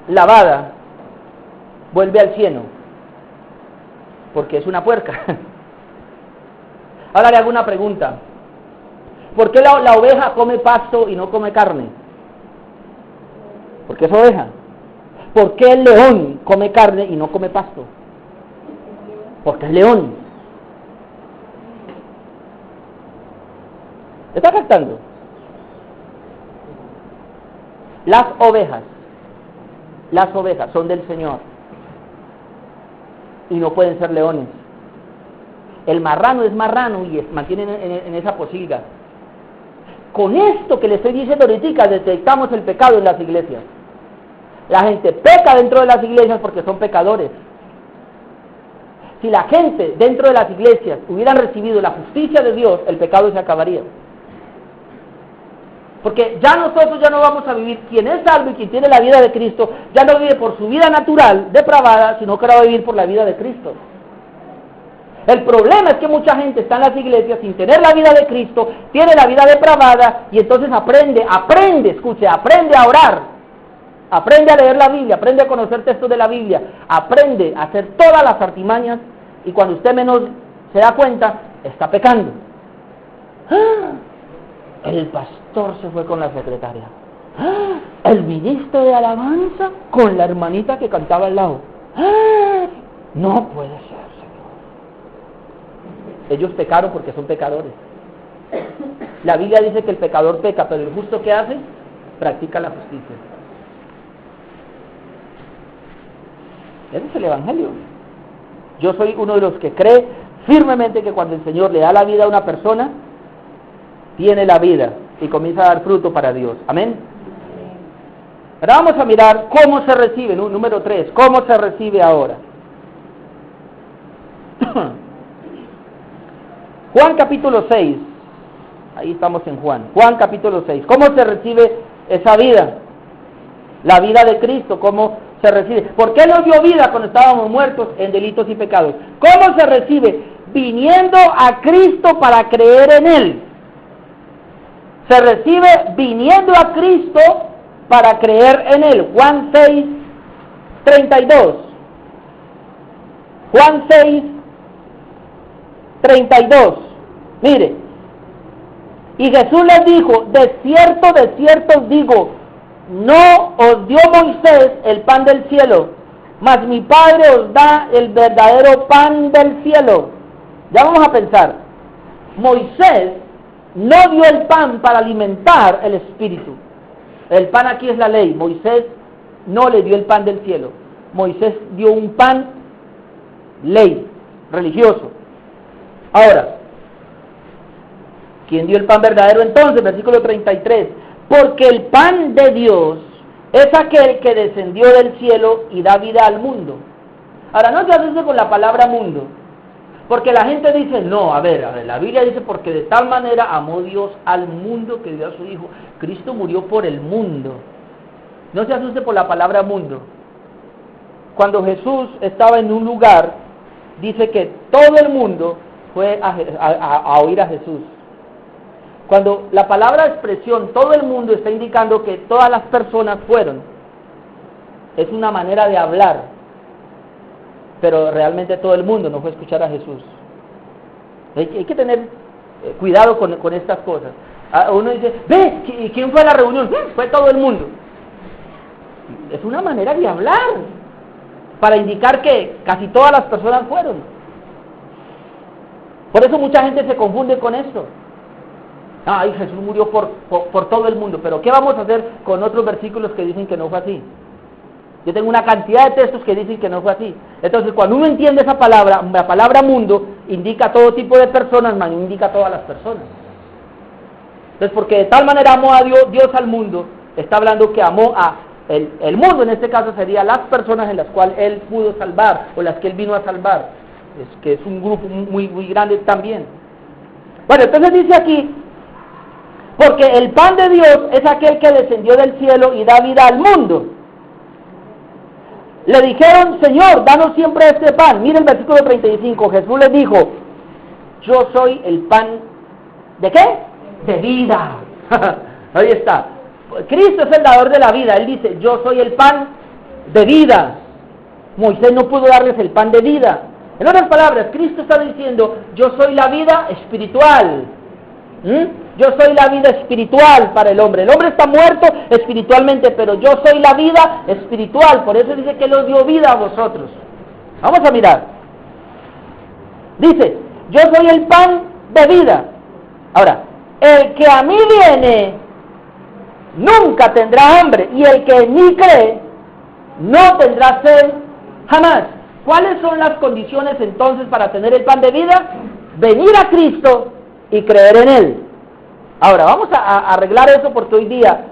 lavada vuelve al cielo? Porque es una puerca. Ahora le hago una pregunta. ¿Por qué la oveja come pasto y no come carne? Porque es oveja. ¿Por qué el león come carne y no come pasto? Porque es león. ¿Está captando? Las ovejas son del Señor y no pueden ser leones. El marrano es marrano y mantiene en esa posilga. Con esto que le estoy diciendo ahorita, detectamos el pecado en las iglesias. La gente peca dentro de las iglesias porque son pecadores. Si la gente dentro de las iglesias hubieran recibido la justicia de Dios, el pecado se acabaría. Porque ya nosotros ya no vamos a vivir, quien es salvo y quien tiene la vida de Cristo, ya no vive por su vida natural, depravada, sino que ahora va a vivir por la vida de Cristo. El problema es que mucha gente está en las iglesias sin tener la vida de Cristo, tiene la vida depravada y entonces aprende a orar, aprende a leer la Biblia, aprende a conocer textos de la Biblia, aprende a hacer todas las artimañas y cuando usted menos se da cuenta, está pecando. El pastor se fue con la secretaria. El ministro de alabanza con la hermanita que cantaba al lado. No puede ser. Ellos pecaron porque son pecadores. La Biblia dice que el pecador peca, pero el justo ¿qué hace? Practica la justicia. Ese es el Evangelio. Yo soy uno de los que cree firmemente que cuando el Señor le da la vida a una persona, tiene la vida y comienza a dar fruto para Dios. Amén. Ahora vamos a mirar cómo se recibe, número 3, cómo se recibe ahora. Juan capítulo 6, ahí estamos en Juan capítulo 6, ¿cómo se recibe esa vida? La vida de Cristo, ¿cómo se recibe? ¿Por qué nos dio vida cuando estábamos muertos en delitos y pecados? ¿Cómo se recibe? Viniendo a Cristo para creer en Él. Se recibe viniendo a Cristo para creer en Él. Juan 6, 32. Juan 6, 32. Mire, y Jesús les dijo, de cierto os digo, no os dio Moisés el pan del cielo, mas mi Padre os da el verdadero pan del cielo. Ya vamos a pensar, Moisés no dio el pan para alimentar el espíritu. El pan aquí es la ley. Moisés no le dio el pan del cielo. Moisés dio un pan, ley, religioso. Ahora, ¿quién dio el pan verdadero entonces? Versículo 33. Porque el pan de Dios es aquel que descendió del cielo y da vida al mundo. Ahora, no se asuste con la palabra mundo. Porque la gente dice, no, a ver, la Biblia dice, porque de tal manera amó Dios al mundo que dio a su Hijo. Cristo murió por el mundo. No se asuste por la palabra mundo. Cuando Jesús estaba en un lugar, dice que todo el mundo fue a oír a Jesús. Cuando la palabra expresión, todo el mundo, está indicando que todas las personas fueron. Es una manera de hablar. Pero realmente todo el mundo no fue a escuchar a Jesús. Hay que tener cuidado con estas cosas. Uno dice, ve, ¿quién fue a la reunión? Fue todo el mundo. Es una manera de hablar para indicar que casi todas las personas fueron. Por eso mucha gente se confunde con esto. Ay, Jesús murió por todo el mundo, pero ¿qué vamos a hacer con otros versículos que dicen que no fue así? Yo tengo una cantidad de textos que dicen que no fue así. Entonces, cuando uno entiende esa palabra, la palabra mundo indica todo tipo de personas, no indica a todas las personas. Entonces, porque de tal manera amó a Dios al mundo, está hablando que amó a el mundo, en este caso sería las personas en las cuales Él pudo salvar, o las que Él vino a salvar, que es un grupo muy, muy grande también. Bueno, entonces dice aquí, porque el pan de Dios es aquel que descendió del cielo y da vida al mundo. Le dijeron, Señor, danos siempre este pan. Mira el versículo 35, Jesús les dijo, yo soy el pan, ¿de qué? De vida. Ahí está. Cristo es el dador de la vida. Él dice, yo soy el pan de vida. Moisés no pudo darles el pan de vida. En otras palabras, Cristo está diciendo, yo soy la vida espiritual. Yo soy la vida espiritual para el hombre. El hombre está muerto espiritualmente, pero yo soy la vida espiritual. Por eso dice que Él os dio vida a vosotros. Vamos a mirar. Dice, yo soy el pan de vida. Ahora, el que a mí viene nunca tendrá hambre, y el que en mí cree no tendrá sed jamás. ¿Cuáles son las condiciones entonces para tener el pan de vida? Venir a Cristo y creer en Él. Ahora, vamos a arreglar eso, porque hoy día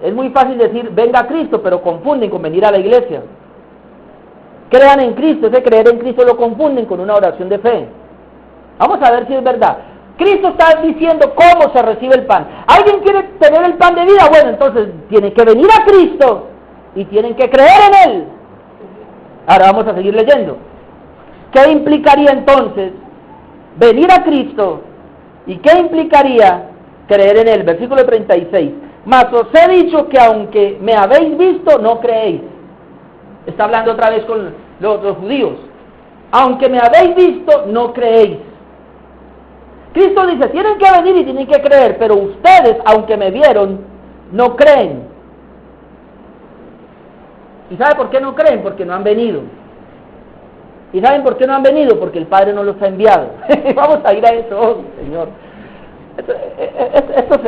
es muy fácil decir, venga a Cristo, pero confunden con venir a la iglesia. Crean en Cristo, ese creer en Cristo lo confunden con una oración de fe. Vamos a ver si es verdad. Cristo está diciendo cómo se recibe el pan. ¿Alguien quiere tener el pan de vida? Bueno, entonces tienen que venir a Cristo y tienen que creer en Él. Ahora vamos a seguir leyendo. ¿Qué implicaría entonces venir a Cristo? ¿Y qué implicaría creer en Él? Versículo 36. Mas os he dicho que aunque me habéis visto, no creéis. Está hablando otra vez con los judíos. Aunque me habéis visto, no creéis. Cristo dice, tienen que venir y tienen que creer, pero ustedes, aunque me vieron, no creen. ¿Y sabe por qué no creen? Porque no han venido. ¿Y saben por qué no han venido? Porque el Padre no los ha enviado. Vamos a ir a eso, oh, Señor. Esto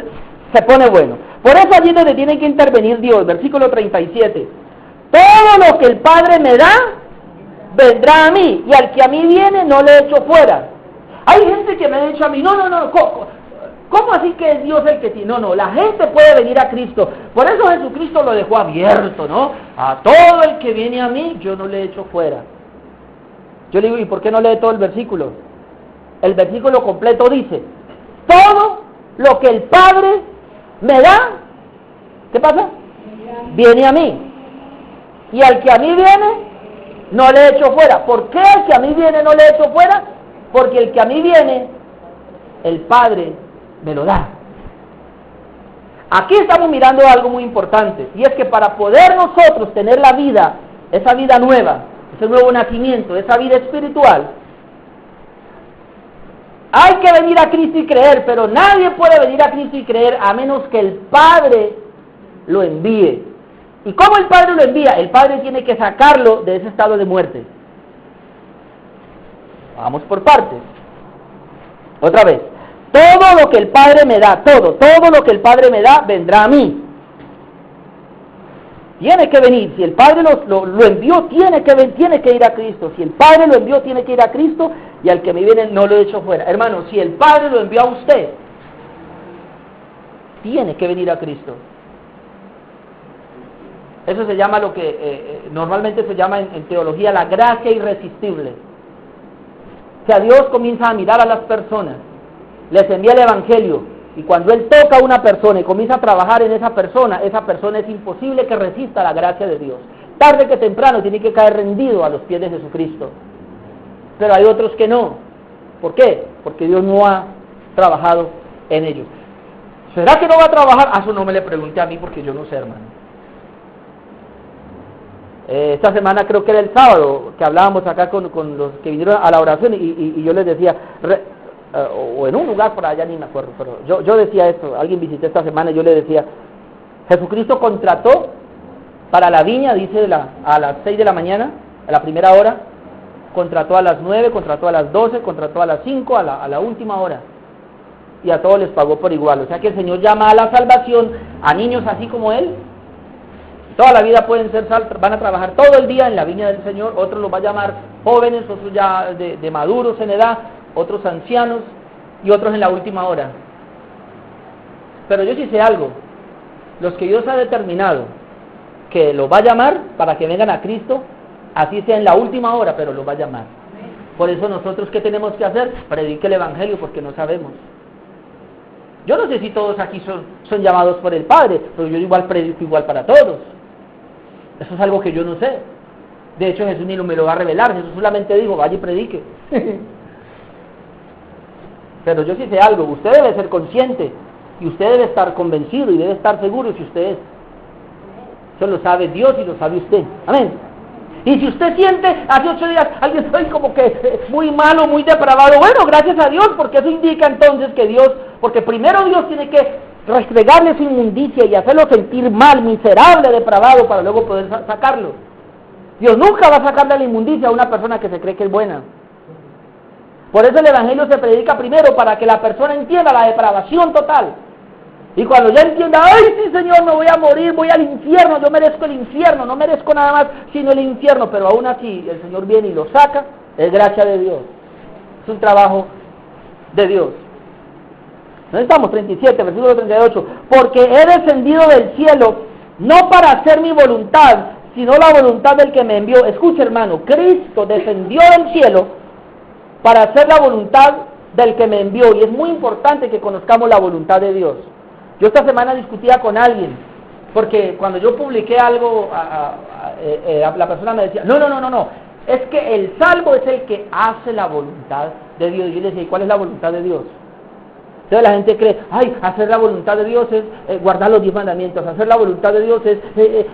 se pone bueno. Por eso allí es donde tiene que intervenir Dios. Versículo 37. Todo lo que el Padre me da, vendrá a mí, y al que a mí viene, no le echo fuera. Hay gente que me ha dicho a mí, no, ¿cómo así que es Dios el que tiene? No, la gente puede venir a Cristo. Por eso Jesucristo lo dejó abierto, ¿no? A todo el que viene a mí, yo no le echo fuera. Yo le digo, ¿y por qué no lee todo el versículo? El versículo completo dice, todo lo que el Padre me da, ¿qué pasa? Viene a mí. Y al que a mí viene, no le echo fuera. ¿Por qué al que a mí viene no le echo fuera? Porque el que a mí viene, el Padre me lo da. Aquí estamos mirando algo muy importante, y es que para poder nosotros tener la vida, esa vida nueva, ese nuevo nacimiento, esa vida espiritual, hay que venir a Cristo y creer, pero nadie puede venir a Cristo y creer a menos que el Padre lo envíe. ¿Y cómo el Padre lo envía? El Padre tiene que sacarlo de ese estado de muerte. Vamos por partes. Otra vez. Todo lo que el Padre me da, todo lo que el Padre me da, vendrá a mí. Tiene que venir. Si el Padre lo envió, tiene que ir a Cristo. Si el Padre lo envió, tiene que ir a Cristo, y al que me viene no lo echo fuera. Hermano, si el Padre lo envió a usted, tiene que venir a Cristo. Eso se llama lo que normalmente se llama en teología la gracia irresistible. O sea, Dios comienza a mirar a las personas, les envía el Evangelio, y cuando Él toca a una persona y comienza a trabajar en esa persona es imposible que resista la gracia de Dios. Tarde que temprano tiene que caer rendido a los pies de Jesucristo. Pero hay otros que no. ¿Por qué? Porque Dios no ha trabajado en ellos. ¿Será que no va a trabajar? Eso no me le pregunte a mí, porque yo no sé, hermano. Esta semana, creo que era el sábado, que hablábamos acá con los que vinieron a la oración, y yo les decía, o en un lugar por allá, ni me acuerdo, pero yo decía esto, alguien visité esta semana y yo le decía, Jesucristo contrató para la viña, dice a las 6 de la mañana, a la primera hora, contrató a las 9, contrató a las 12, contrató a las 5, a la última hora. Y a todos les pagó por igual. O sea que el Señor llama a la salvación a niños así como él. Toda la vida pueden ser van a trabajar todo el día en la viña del Señor. Otros los va a llamar jóvenes, otros ya de maduros en edad, otros ancianos y otros en la última hora. Pero yo sí sé algo. Los que Dios ha determinado que los va a llamar para que vengan a Cristo, así sea en la última hora, pero los va a llamar. Por eso nosotros, ¿qué tenemos que hacer? Predique el Evangelio, porque no sabemos. Yo no sé si todos aquí son llamados por el Padre, pero yo igual predico igual para todos. Eso es algo que yo no sé. De hecho, Jesús ni me lo va a revelar. Jesús solamente dijo, vaya y predique. Pero yo sí sé algo. Usted debe ser consciente y usted debe estar convencido y debe estar seguro si usted es. Eso lo sabe Dios y lo sabe usted. Amén. Y si usted siente, hace 8 días, alguien estoy como que muy malo, muy depravado, bueno, gracias a Dios, porque eso indica entonces que Dios, porque primero Dios tiene que restregarle su inmundicia y hacerlo sentir mal, miserable, depravado, para luego poder sacarlo. Dios nunca va a sacarle la inmundicia a una persona que se cree que es buena. Por eso el Evangelio se predica primero, para que la persona entienda la depravación total. Y cuando ya entienda, ¡ay, sí, Señor, me voy a morir, voy al infierno, yo merezco el infierno, no merezco nada más sino el infierno! Pero aún así, el Señor viene y lo saca, es gracia de Dios. Es un trabajo de Dios. ¿Dónde estamos? 37, versículo 38. Porque he descendido del cielo, no para hacer mi voluntad, sino la voluntad del que me envió. Escucha, hermano, Cristo descendió del cielo para hacer la voluntad del que me envió. Y es muy importante que conozcamos la voluntad de Dios. Yo esta semana discutía con alguien, porque cuando yo publiqué algo, la persona me decía, no, es que el salvo es el que hace la voluntad de Dios. Y yo le decía, ¿y cuál es la voluntad de Dios? Entonces la gente cree, hacer la voluntad de Dios es guardar los 10 mandamientos, hacer la voluntad de Dios es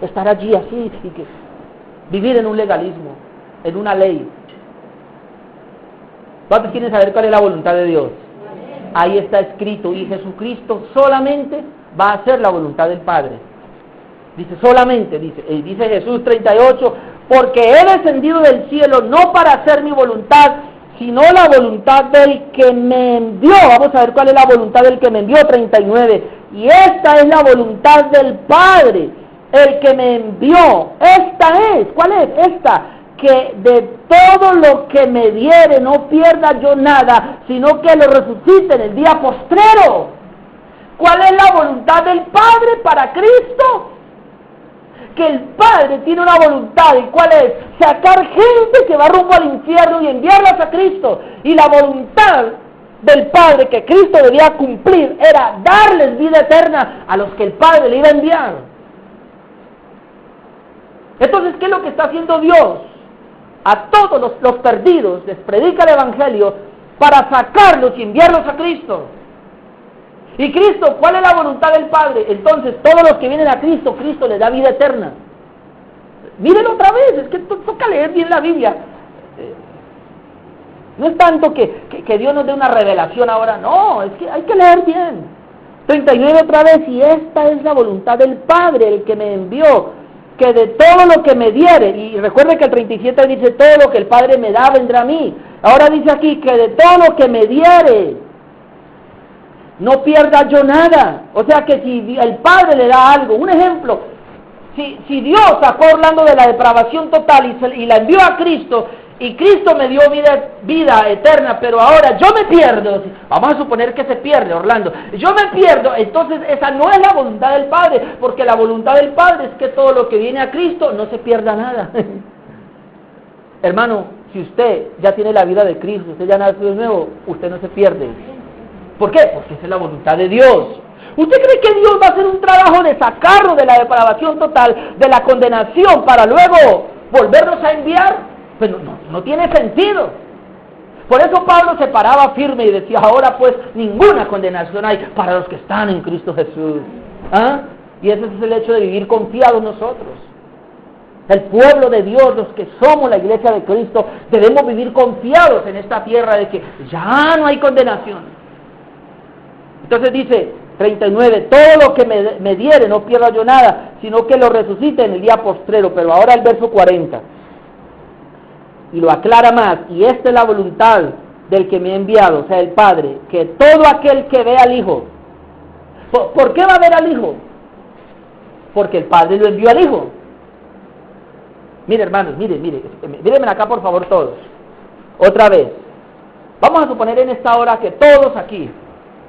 estar allí así, y que vivir en un legalismo, en una ley. ¿Cuántos quieren saber cuál es la voluntad de Dios? Ahí está escrito, y Jesucristo solamente va a hacer la voluntad del Padre. Dice, solamente, dice Jesús 38, porque he descendido del cielo no para hacer mi voluntad, sino la voluntad del que me envió. Vamos a ver cuál es la voluntad del que me envió, 39. Y esta es la voluntad del Padre, el que me envió. Esta es, ¿cuál es? Esta, que de todo lo que me diere no pierda yo nada, sino que lo resucite en el día postrero. ¿Cuál es la voluntad del Padre para Cristo? Que el Padre tiene una voluntad, ¿y cuál es? Sacar gente que va rumbo al infierno y enviarlas a Cristo. Y la voluntad del Padre que Cristo debía cumplir era darles vida eterna a los que el Padre le iba a enviar. Entonces, ¿qué es lo que está haciendo Dios? A todos los perdidos les predica el Evangelio para sacarlos y enviarlos a Cristo. Y Cristo, ¿cuál es la voluntad del Padre? Entonces, todos los que vienen a Cristo, Cristo les da vida eterna. Mírenlo otra vez, es que toca leer bien la Biblia. No es tanto que Dios nos dé una revelación ahora, no, es que hay que leer bien. 39 otra vez, y esta es la voluntad del Padre, el que me envió, que de todo lo que me diere, y recuerde que el 37 dice, todo lo que el Padre me da vendrá a mí. Ahora dice aquí, que de todo lo que me diere, no pierda yo nada. O sea que si el Padre le da algo, un ejemplo, si Dios sacó a Orlando de la depravación total y la envió a Cristo, y Cristo me dio vida eterna, pero ahora yo me pierdo, vamos a suponer que se pierde Orlando, yo me pierdo, entonces esa no es la voluntad del Padre, porque la voluntad del Padre es que todo lo que viene a Cristo no se pierda nada. Hermano, si usted ya tiene la vida de Cristo, usted ya nació de nuevo, usted no se pierde. ¿Por qué? Porque esa es la voluntad de Dios. ¿Usted cree que Dios va a hacer un trabajo de sacarlo de la depravación total, de la condenación, para luego volvernos a enviar? Pues no tiene sentido. Por eso Pablo se paraba firme y decía, ahora pues ninguna condenación hay para los que están en Cristo Jesús. Y ese es el hecho de vivir confiados nosotros. El pueblo de Dios, los que somos la iglesia de Cristo, debemos vivir confiados en esta tierra de que ya no hay condenación. Entonces dice, 39, todo lo que me diere no pierda yo nada, sino que lo resucite en el día postrero. Pero ahora el verso 40, y lo aclara más, y esta es la voluntad del que me ha enviado, o sea, el Padre, que todo aquel que ve al Hijo. ¿Por qué va a ver al Hijo? Porque el Padre lo envió al Hijo. Mire, hermanos, mírenme acá por favor todos. Otra vez. Vamos a suponer en esta hora que todos aquí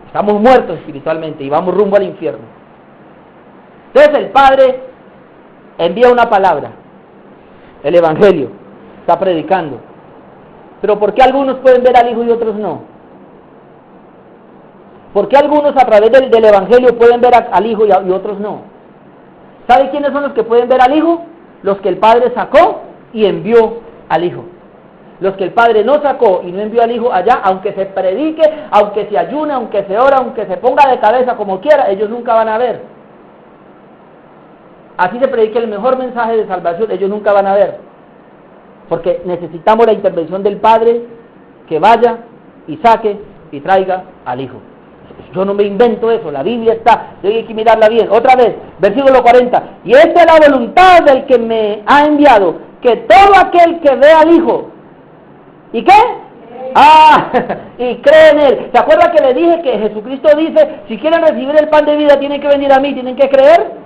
estamos muertos espiritualmente y vamos rumbo al infierno. Entonces el Padre envía una palabra, el Evangelio, está predicando. Pero ¿por qué algunos pueden ver al Hijo y otros no? ¿Por qué algunos a través del Evangelio pueden ver al Hijo y otros no? ¿Sabe quiénes son los que pueden ver al Hijo? Los que el Padre sacó y envió al Hijo. Los que el Padre no sacó y no envió al Hijo allá, aunque se predique, aunque se ayune, aunque se ora, aunque se ponga de cabeza como quiera, ellos nunca van a ver. Así se predique el mejor mensaje de salvación, ellos nunca van a ver. Porque necesitamos la intervención del Padre que vaya y saque y traiga al Hijo. Yo no me invento eso, la Biblia está, hay que mirarla bien. Otra vez, versículo 40. Y esta es la voluntad del que me ha enviado, que todo aquel que ve al Hijo, ¿y qué? Y cree en Él. ¿Se acuerda que le dije que Jesucristo dice, si quieren recibir el pan de vida, tienen que venir a mí, tienen que creer?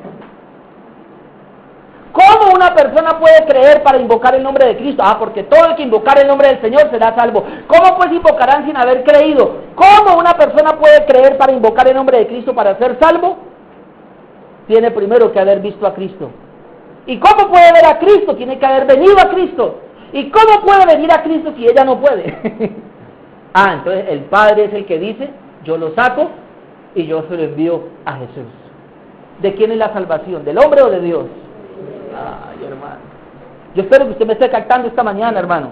¿Cómo una persona puede creer para invocar el nombre de Cristo? Porque todo el que invocar el nombre del Señor será salvo. ¿Cómo pues invocarán sin haber creído? ¿Cómo una persona puede creer para invocar el nombre de Cristo para ser salvo? Tiene primero que haber visto a Cristo. ¿Y cómo puede ver a Cristo? Tiene que haber venido a Cristo. ¿Y cómo puede venir a Cristo si ella no puede? Entonces el Padre es el que dice, yo lo saco y yo se lo envío a Jesús. ¿De quién es la salvación? ¿Del hombre o de Dios? Ay, hermano. Yo espero que usted me esté captando esta mañana, hermano.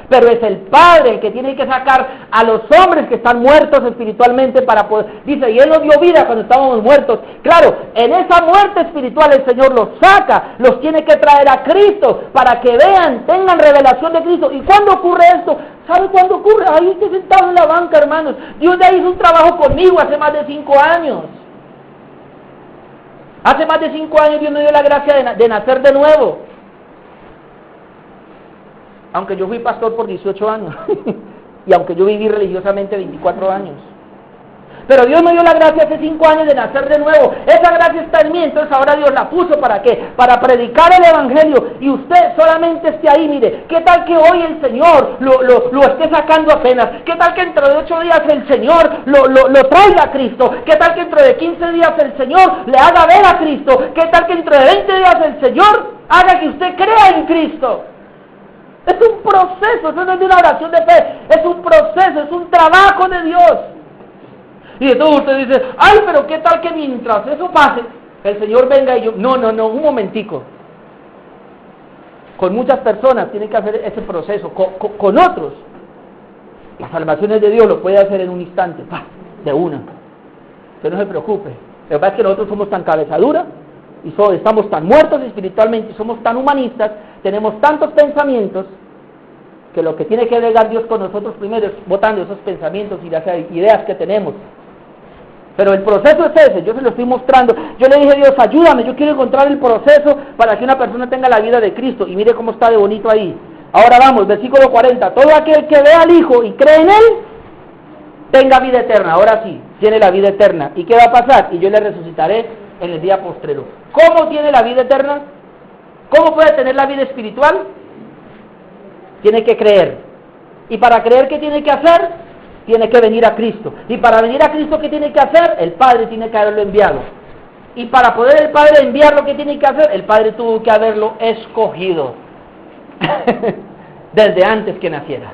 Pero es el Padre el que tiene que sacar a los hombres que están muertos espiritualmente para poder... Dice, y Él nos dio vida cuando estábamos muertos. Claro, en esa muerte espiritual el Señor los saca, los tiene que traer a Cristo para que vean, tengan revelación de Cristo. ¿Y cuándo ocurre esto? ¿Sabe cuándo ocurre? Ahí estoy sentado en la banca, hermanos. Dios ya hizo un trabajo conmigo hace más de 5 años. Hace más de 5 años Dios me dio la gracia de nacer de nuevo. Aunque yo fui pastor por 18 años. Y aunque yo viví religiosamente 24 años. Pero Dios me dio la gracia hace 5 años de nacer de nuevo. Esa gracia está en mí, entonces ahora Dios la puso ¿para qué? Para predicar el Evangelio. Y usted solamente esté ahí, mire. ¿Qué tal que hoy el Señor lo esté sacando apenas? ¿Qué tal que dentro de 8 días el Señor lo traiga a Cristo? ¿Qué tal que dentro de 15 días el Señor le haga ver a Cristo? ¿Qué tal que dentro de 20 días el Señor haga que usted crea en Cristo? Es un proceso, eso no es de una oración de fe, es un proceso, es un trabajo de Dios. Y entonces usted dice, ay, pero qué tal que mientras eso pase, el Señor venga y yo, no, un momentico. Con muchas personas tiene que hacer ese proceso, con otros. Las salvaciones de Dios lo puede hacer en un instante, de una. Usted no se preocupe. Lo que pasa es que nosotros somos tan cabezadura, y estamos tan muertos espiritualmente, y somos tan humanistas, tenemos tantos pensamientos, que lo que tiene que bregar Dios con nosotros primero es botando esos pensamientos y las ideas que tenemos. Pero el proceso es ese, yo se lo estoy mostrando. Yo le dije a Dios, ayúdame, yo quiero encontrar el proceso para que una persona tenga la vida de Cristo. Y mire cómo está de bonito ahí. Ahora vamos, versículo 40. Todo aquel que ve al Hijo y cree en Él, tenga vida eterna. Ahora sí, tiene la vida eterna. ¿Y qué va a pasar? Y yo le resucitaré en el día postrero. ¿Cómo tiene la vida eterna? ¿Cómo puede tener la vida espiritual? Tiene que creer. ¿Y para creer qué tiene que hacer? Tiene que venir a Cristo. Y para venir a Cristo, ¿qué tiene que hacer? El Padre tiene que haberlo enviado. Y para poder el Padre enviar lo que tiene que hacer, el Padre tuvo que haberlo escogido. Desde antes que naciera.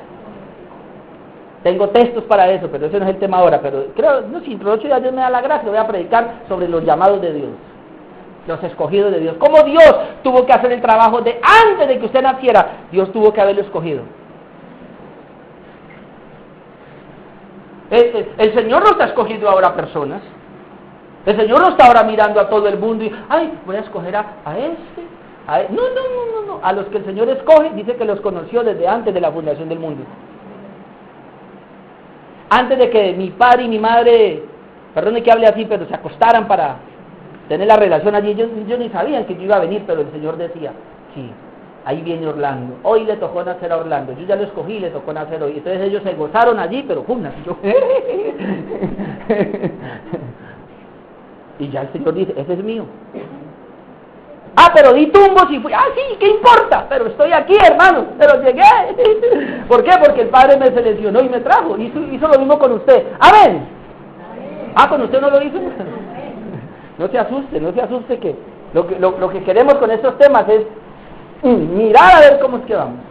Tengo textos para eso, pero ese no es el tema ahora. Pero creo, no, si entre 8 días Dios me da la gracia, voy a predicar sobre los llamados de Dios. Los escogidos de Dios. ¿Cómo Dios tuvo que hacer el trabajo de antes de que usted naciera? Dios tuvo que haberlo escogido. El Señor no está escogiendo ahora personas. El Señor no está ahora mirando a todo el mundo y, ay, voy a escoger a este. No. A los que el Señor escoge, dice que los conoció desde antes de la fundación del mundo. Antes de que mi padre y mi madre perdone que hable así, pero se acostaran para tener la relación allí. Ellos ni sabían que yo iba a venir, pero el Señor decía, sí, ahí viene Orlando, hoy le tocó nacer a Orlando, yo ya lo escogí, le tocó nacer hoy. Entonces ellos se gozaron allí, pero ¡pum! Nació. Y ya el Señor dice, ese es mío. Ah, pero di tumbos y fui, sí, ¿qué importa? Pero estoy aquí, hermano, pero llegué. ¿Por qué? Porque el Padre me seleccionó y me trajo, hizo lo mismo con usted. Amén. Con usted no lo hizo. No se asuste que lo que queremos con estos temas es mirar a ver cómo es que vamos.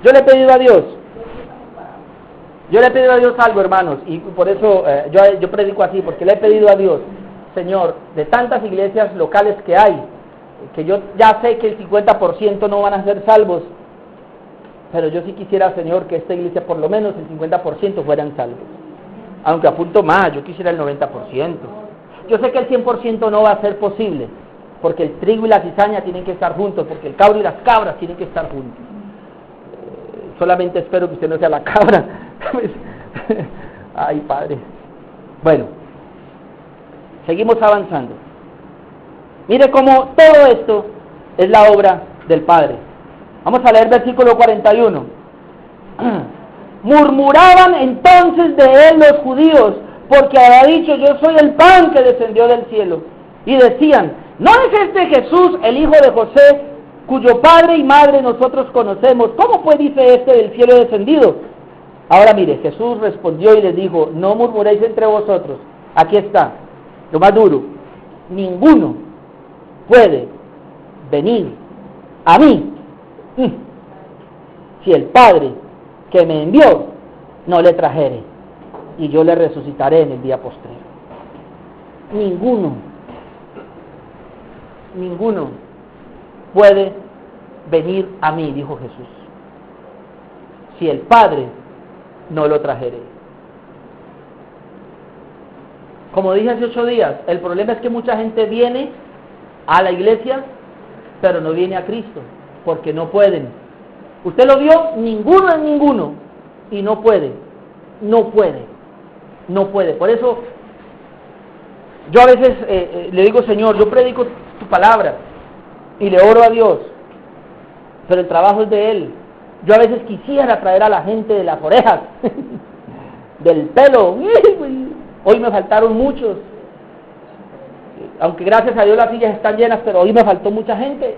Yo le he pedido a Dios algo, hermanos, y por eso yo predico así, porque le he pedido a Dios, Señor, de tantas iglesias locales que hay, que yo ya sé que el 50% no van a ser salvos, pero yo sí quisiera, Señor, que esta iglesia por lo menos el 50% fueran salvos. Aunque apunto más, yo quisiera el 90%. Yo sé que el 100% no va a ser posible, porque el trigo y la cizaña tienen que estar juntos, porque el cabro y las cabras tienen que estar juntos. Solamente espero que usted no sea la cabra. Ay, Padre. Bueno, seguimos avanzando. Mire cómo todo esto es la obra del Padre. Vamos a leer versículo 41. Murmuraban entonces de él los judíos, porque había dicho, yo soy el pan que descendió del cielo. Y decían, ¿no es este Jesús, el hijo de José, cuyo padre y madre nosotros conocemos? ¿Cómo pues dice este del cielo descendido? Ahora mire, Jesús respondió y les dijo, no murmuréis entre vosotros. Aquí está, lo más duro. Ninguno puede venir a mí si el Padre que me envió no le trajere, y yo le resucitaré en el día postrero. Ninguno puede venir a mí, dijo Jesús, si el Padre no lo trajere. Como dije hace 8 días, el problema es que mucha gente viene a la iglesia, pero no viene a Cristo, porque no pueden. Usted lo vio, ninguno, y no puede. Por eso, yo a veces le digo, Señor, yo predico tu palabra, y le oro a Dios, pero el trabajo es de Él. Yo a veces quisiera traer a la gente de las orejas, del pelo. Hoy me faltaron muchos, aunque gracias a Dios las sillas están llenas, pero hoy me faltó mucha gente.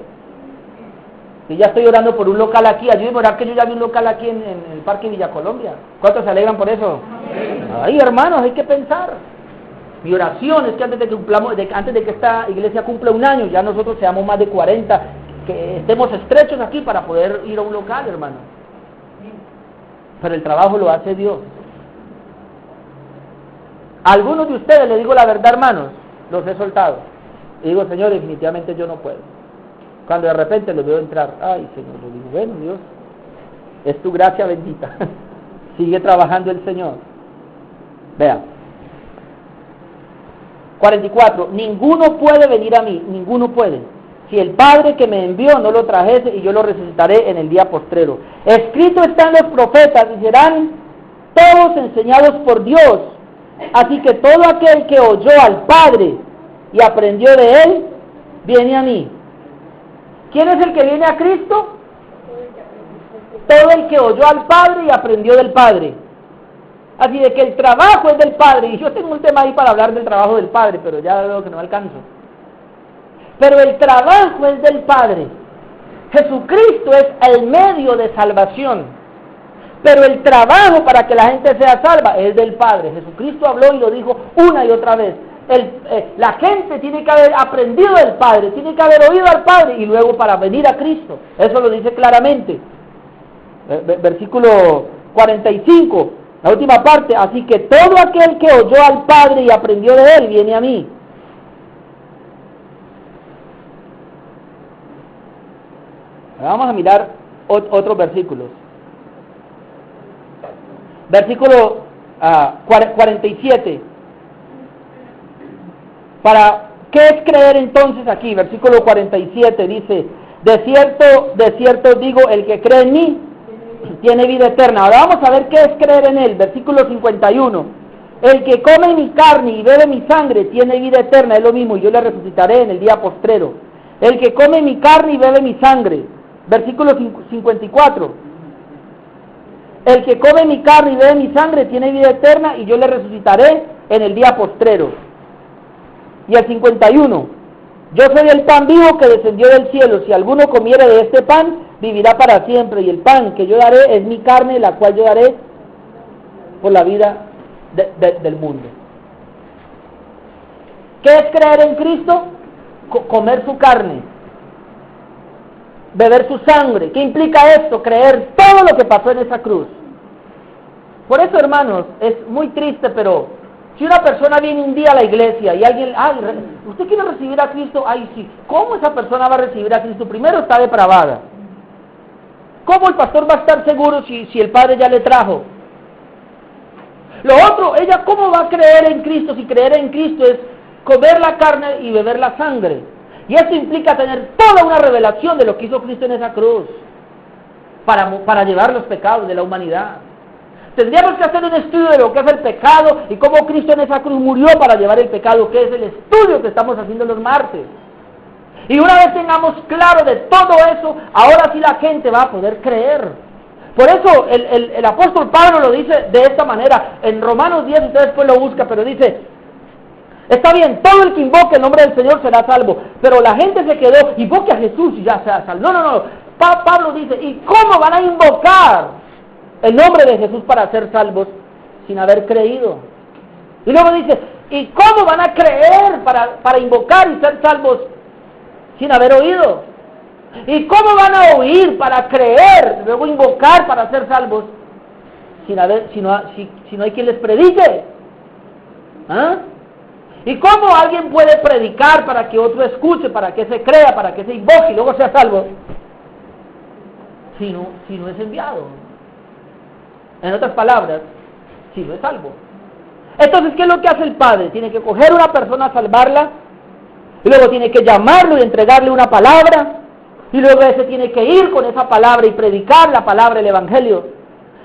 Y ya estoy orando por un local aquí. Ayúdenme a orar que yo ya vi un local aquí en el Parque Villa Colombia. ¿Cuántos se alegran por eso? Ay, hermanos, hay que pensar. Mi oración es que antes de que esta iglesia cumpla 1 año, ya nosotros seamos más de 40, que estemos estrechos aquí para poder ir a un local, hermano. Pero el trabajo lo hace Dios. A algunos de ustedes, les digo la verdad, hermanos, los he soltado. Y digo, Señor, definitivamente yo no puedo. Cuando de repente los veo entrar, ay, Señor, yo digo, bueno, Dios, es tu gracia bendita. Sigue trabajando el Señor. Vea. 44. Ninguno puede venir a mí, ninguno puede, si el Padre que me envió no lo trajese, y yo lo resucitaré en el día postrero. Escrito están los profetas, y serán todos enseñados por Dios. Así que todo aquel que oyó al Padre y aprendió de Él, viene a mí. ¿Quién es el que viene a Cristo? Todo el que oyó al Padre y aprendió del Padre. Así de que el trabajo es del Padre, y yo tengo un tema ahí para hablar del trabajo del Padre, pero ya veo que no me alcanzo. Pero el trabajo es del Padre. Jesucristo es el medio de salvación, pero el trabajo para que la gente sea salva es del Padre. Jesucristo habló y lo dijo una y otra vez. La gente tiene que haber aprendido del Padre, tiene que haber oído al Padre, y luego para venir a Cristo. Eso lo dice claramente. Versículo 45, la última parte. Así que todo aquel que oyó al Padre y aprendió de Él, viene a mí. Vamos a mirar otros versículos. Versículo 47. ¿Para qué es creer entonces aquí? Versículo 47 dice, de cierto digo, el que cree en mí tiene vida eterna. Ahora vamos a ver qué es creer en Él. Versículo 51. El que come mi carne y bebe mi sangre tiene vida eterna, es lo mismo, y yo le resucitaré en el día postrero. El que come mi carne y bebe mi sangre, versículo 54. El que come mi carne y bebe mi sangre tiene vida eterna, y yo le resucitaré en el día postrero. Y el 51. Yo soy el pan vivo que descendió del cielo. Si alguno comiere de este pan, vivirá para siempre. Y el pan que yo daré es mi carne, la cual yo daré por la vida del mundo. ¿Qué es creer en Cristo? Comer su carne, beber su sangre. ¿Qué implica esto? Creer todo lo que pasó en esa cruz. Por eso, hermanos, es muy triste, pero si una persona viene un día a la iglesia y alguien, ¿usted quiere recibir a Cristo? Ay, sí. ¿Cómo esa persona va a recibir a Cristo? Primero, está depravada. ¿Cómo el pastor va a estar seguro si el Padre ya le trajo? Lo otro, ella ¿cómo va a creer en Cristo? Si creer en Cristo es comer la carne y beber la sangre. Y eso implica tener toda una revelación de lo que hizo Cristo en esa cruz para llevar los pecados de la humanidad. Tendríamos que hacer un estudio de lo que es el pecado y cómo Cristo en esa cruz murió para llevar el pecado, que es el estudio que estamos haciendo los martes. Y una vez tengamos claro de todo eso, ahora sí la gente va a poder creer. Por eso el apóstol Pablo lo dice de esta manera, en Romanos 10, usted después lo busca, pero dice, está bien, todo el que invoque el nombre del Señor será salvo, pero la gente se quedó, invoque a Jesús y ya sea salvo. No. Pablo dice, ¿y cómo van a invocar el nombre de Jesús para ser salvos sin haber creído? Y luego dice, ¿y cómo van a creer para invocar y ser salvos sin haber oído? ¿Y cómo van a oír para creer, luego invocar para ser salvos si no hay quien les predique? ¿Ah? ¿Y cómo alguien puede predicar para que otro escuche, para que se crea, para que se invoque y luego sea salvo? Si no es enviado. En otras palabras, si no es salvo. Entonces, ¿qué es lo que hace el Padre? Tiene que coger a una persona, salvarla, y luego tiene que llamarlo y entregarle una palabra, y luego ese tiene que ir con esa palabra y predicar la palabra, el Evangelio,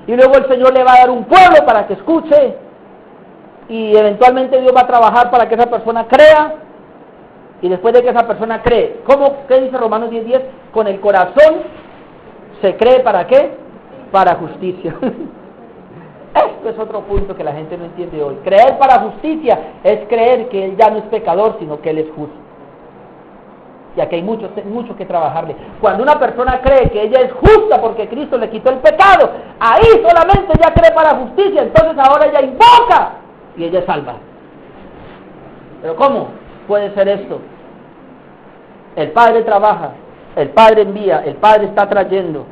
y luego el Señor le va a dar un pueblo para que escuche, y eventualmente Dios va a trabajar para que esa persona crea, y después de que esa persona cree, ¿qué dice Romanos 10:10? Con el corazón se cree, ¿para qué? Para justicia. Esto es otro punto que la gente no entiende hoy. Creer para justicia es creer que Él ya no es pecador, sino que Él es justo. Y aquí hay mucho que trabajarle. Cuando una persona cree que ella es justa porque Cristo le quitó el pecado, ahí solamente ella cree para justicia, entonces ahora ella invoca y ella es salva. Pero ¿cómo puede ser esto? El Padre trabaja, el Padre envía, el Padre está trayendo.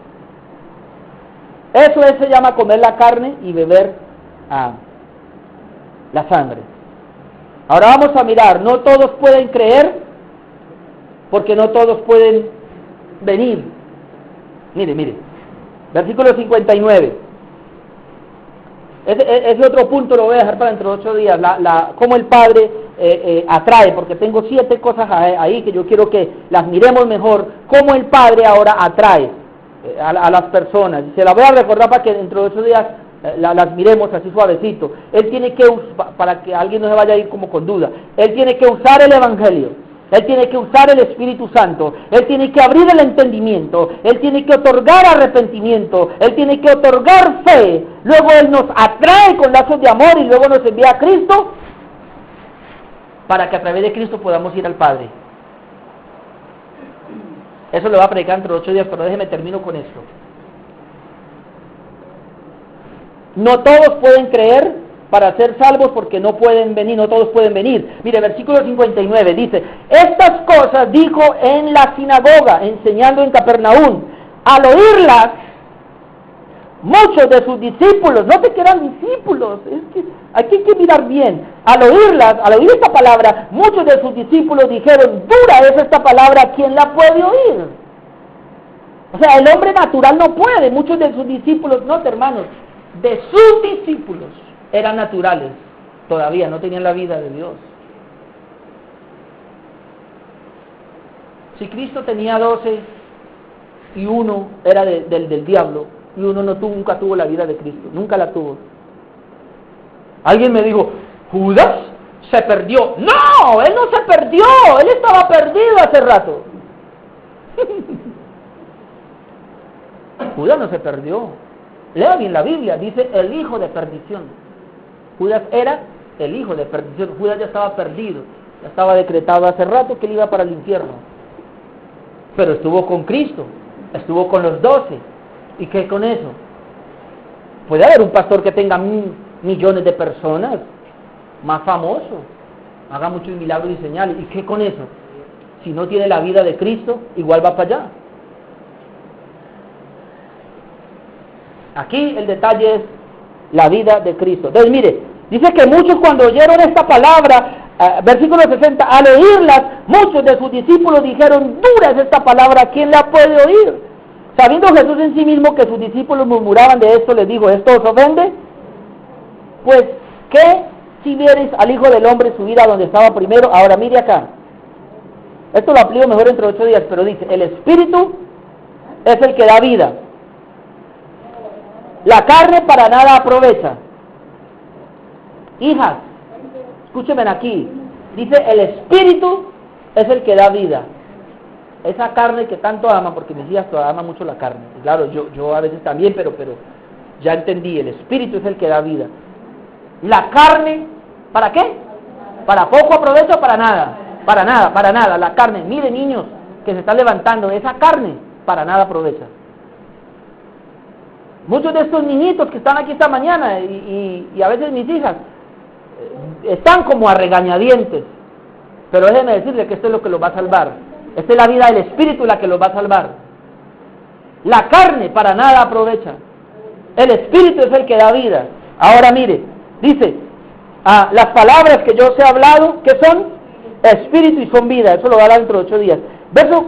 Eso se llama comer la carne y beber la sangre. Ahora vamos a mirar, no todos pueden creer porque no todos pueden venir. Mire, versículo 59. Ese otro punto lo voy a dejar para dentro de 8 días, cómo el Padre atrae, porque tengo 7 cosas ahí que yo quiero que las miremos mejor, cómo el Padre ahora atrae a las personas. Se las voy a recordar para que dentro de 8 días las miremos así suavecito. Él tiene que, para que alguien no se vaya a ir como con duda, Él tiene que usar el Evangelio, Él tiene que usar el Espíritu Santo, Él tiene que abrir el entendimiento, Él tiene que otorgar arrepentimiento, Él tiene que otorgar fe, luego Él nos atrae con lazos de amor y luego nos envía a Cristo para que a través de Cristo podamos ir al Padre. Eso lo va a predicar dentro de 8 días, pero déjeme termino con esto. No todos pueden creer para ser salvos porque no pueden venir, no todos pueden venir. Mire, versículo 59 dice, estas cosas dijo en la sinagoga, enseñando en Capernaum. Al oírlas, muchos de sus discípulos, no que eran discípulos, es que aquí hay que mirar bien. Al oír esta palabra, muchos de sus discípulos dijeron, dura es esta palabra, ¿quién la puede oír? O sea, el hombre natural no puede. Muchos de sus discípulos, no, hermanos, de sus discípulos eran naturales, todavía no tenían la vida de Dios. Si Cristo tenía 12 y uno era del diablo, y uno nunca tuvo la vida de Cristo, nunca la tuvo. Alguien me dijo, ¿Judas se perdió? No, él no se perdió, él estaba perdido hace rato. Judas no se perdió. Lea bien la Biblia, dice el hijo de perdición. Judas era el hijo de perdición. Judas ya estaba perdido, ya estaba decretado hace rato que él iba para el infierno. Pero estuvo con Cristo, estuvo con los 12. ¿Y qué con eso? Puede haber un pastor que tenga millones de personas, más famoso, haga muchos milagros y señales. ¿Y qué con eso? Si no tiene la vida de Cristo, igual va para allá. Aquí el detalle es la vida de Cristo. Entonces mire, dice que muchos cuando oyeron esta palabra, versículo 60, al oírlas, muchos de sus discípulos dijeron, dura es esta palabra, ¿quién la puede oír? Sabiendo Jesús en sí mismo que sus discípulos murmuraban de esto, les dijo, ¿esto os ofende? Pues, ¿qué si viereis al Hijo del Hombre subir a donde estaba primero? Ahora mire acá, esto lo aplico mejor entre 8 días, pero dice, el Espíritu es el que da vida. La carne para nada aprovecha. Hijas, escúchenme aquí, dice el Espíritu es el que da vida. Esa carne que tanto aman, porque mis hijas todavía aman mucho la carne. Y claro, yo a veces también, pero ya entendí, el Espíritu es el que da vida. La carne, ¿para qué? ¿Para poco aprovecha o para nada? Para nada, la carne. Miren niños que se están levantando, esa carne para nada aprovecha. Muchos de estos niñitos que están aquí esta mañana y a veces mis hijas están como a regañadientes, pero déjenme decirles que esto es lo que los va a salvar. Esta es la vida del Espíritu la que los va a salvar. La carne para nada aprovecha. El Espíritu es el que da vida. Ahora mire, dice, las palabras que yo os he hablado, ¿qué son? Espíritu y son vida. Eso lo va a dar dentro de 8 días. Verso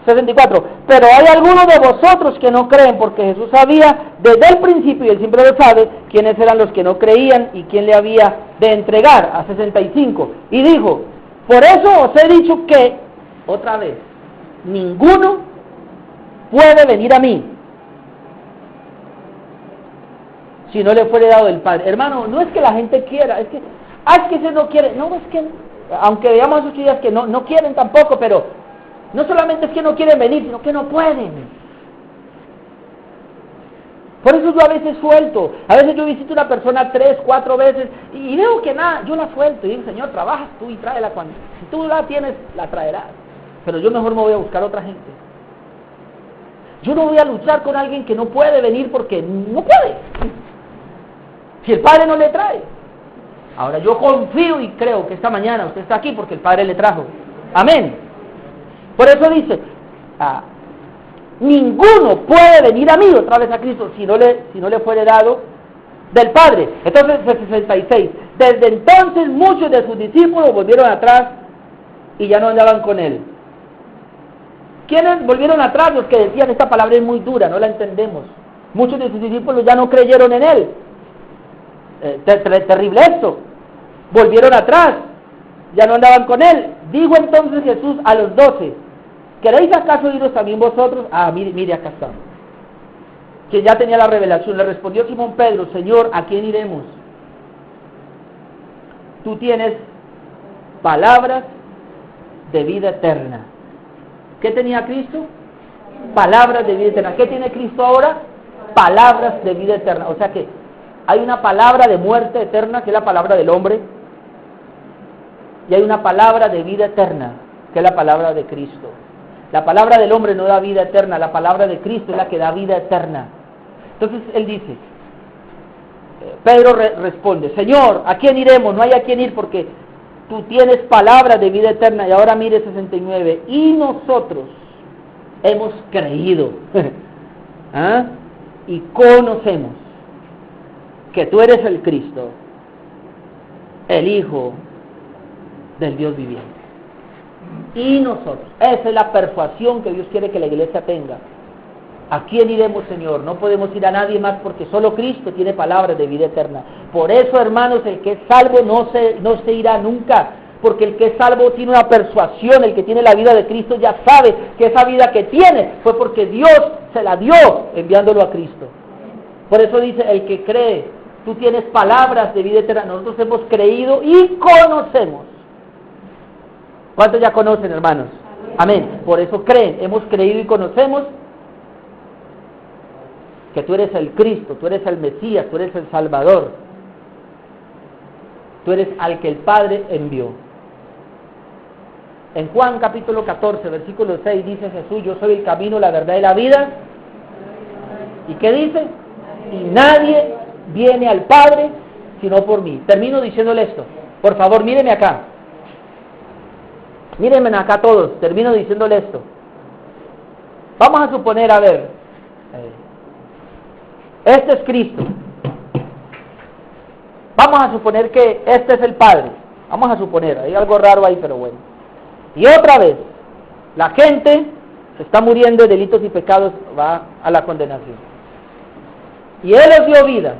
64. Pero hay algunos de vosotros que no creen, porque Jesús sabía desde el principio, y él siempre lo sabe, quiénes eran los que no creían y quién le había de entregar. A 65. Y dijo, por eso os he dicho que, otra vez, ninguno puede venir a mí si no le fuere dado del Padre. Hermano, no es que la gente quiera, es que ese no quiere, no, es que, aunque veamos esos días que no quieren tampoco, pero no solamente es que no quieren venir, sino que no pueden. Por eso yo a veces suelto, a veces yo visito a una persona 3, 4 veces y veo que nada, yo la suelto y digo, Señor, trabajas tú y tráela cuando, si tú la tienes, la traerás. Pero yo mejor me voy a buscar otra gente. Yo no voy a luchar con alguien que no puede venir porque no puede. Si el Padre no le trae. Ahora yo confío y creo que esta mañana usted está aquí porque el Padre le trajo. Amén. Por eso dice, ninguno puede venir a mí, otra vez a Cristo, si no le fuere dado del Padre. Entonces, 66. Desde entonces muchos de sus discípulos volvieron atrás y ya no andaban con él. ¿Quiénes volvieron atrás? Los que decían, esta palabra es muy dura, no la entendemos. Muchos de sus discípulos ya no creyeron en él. Terrible esto. Volvieron atrás, ya no andaban con él. Dijo entonces Jesús a los 12, ¿queréis acaso iros también vosotros? Mire, acá está. Que ya tenía la revelación. Le respondió Simón Pedro, Señor, ¿a quién iremos? Tú tienes palabras de vida eterna. ¿Qué tenía Cristo? Palabras de vida eterna. ¿Qué tiene Cristo ahora? Palabras de vida eterna. O sea que hay una palabra de muerte eterna, que es la palabra del hombre, y hay una palabra de vida eterna, que es la palabra de Cristo. La palabra del hombre no da vida eterna, la palabra de Cristo es la que da vida eterna. Entonces él dice, Pedro responde, Señor, ¿a quién iremos? No hay a quién ir porque tú tienes palabra de vida eterna. Y ahora mire 69, y nosotros hemos creído y conocemos que tú eres el Cristo, el Hijo del Dios viviente. Y nosotros, esa es la persuasión que Dios quiere que la iglesia tenga. ¿A quién iremos, Señor? No podemos ir a nadie más porque solo Cristo tiene palabras de vida eterna. Por eso, hermanos, el que es salvo no se irá nunca, porque el que es salvo tiene una persuasión. El que tiene la vida de Cristo ya sabe que esa vida que tiene fue porque Dios se la dio enviándolo a Cristo. Por eso dice, el que cree Tú tienes palabras de vida eterna. Nosotros hemos creído y conocemos. ¿Cuántos ya conocen, hermanos? Amén. Por eso creen. Hemos creído y conocemos que tú eres el Cristo, tú eres el Mesías, tú eres el Salvador. Tú eres al que el Padre envió. En Juan capítulo 14, versículo 6 dice Jesús: yo soy el camino, la verdad y la vida. ¿Y qué dice? Y nadie viene al Padre sino por mí. Termino diciéndole esto. Por favor, mírenme acá. Mírenme acá todos. Termino diciéndole esto. Vamos a suponer, a ver, este es Cristo. Vamos a suponer que este es el Padre. Vamos a suponer, hay algo raro ahí, pero bueno. Y otra vez, la gente se está muriendo de delitos y pecados, va a la condenación. Y Él les dio vida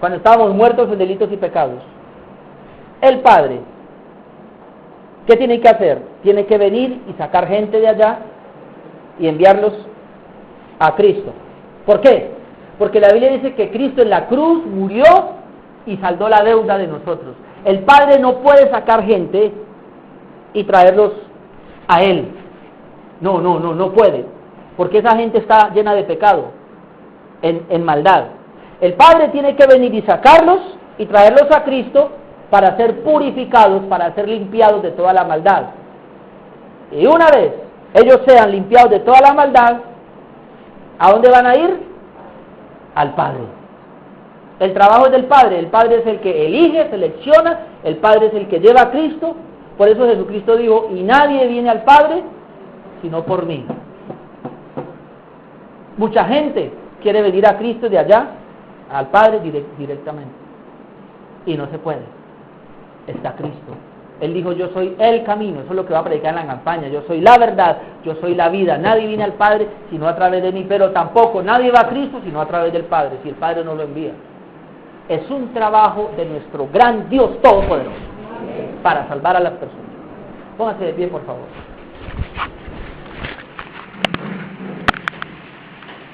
cuando estábamos muertos en delitos y pecados. El Padre, ¿qué tiene que hacer? Tiene que venir y sacar gente de allá y enviarlos a Cristo. ¿Por qué? Porque la Biblia dice que Cristo en la cruz murió y saldó la deuda de nosotros. El Padre no puede sacar gente y traerlos a Él. No puede. Porque esa gente está llena de pecado, en maldad. El Padre tiene que venir y sacarlos y traerlos a Cristo para ser purificados, para ser limpiados de toda la maldad. Y una vez ellos sean limpiados de toda la maldad, ¿a dónde van a ir? Al Padre. El trabajo es del Padre. El Padre es el que elige, selecciona. El Padre es el que lleva a Cristo. Por eso Jesucristo dijo: y nadie viene al Padre sino por mí. Mucha gente quiere venir a Cristo de allá al Padre directamente, y no se puede. Está Cristo. Él dijo: yo soy el camino. Eso es lo que va a predicar en la campaña. Yo soy la verdad, yo soy la vida. Nadie viene al Padre sino a través de mí, pero tampoco nadie va a Cristo sino a través del Padre, si el Padre no lo envía. Es un trabajo de nuestro gran Dios Todopoderoso para salvar a las personas. Pónganse de pie, por favor.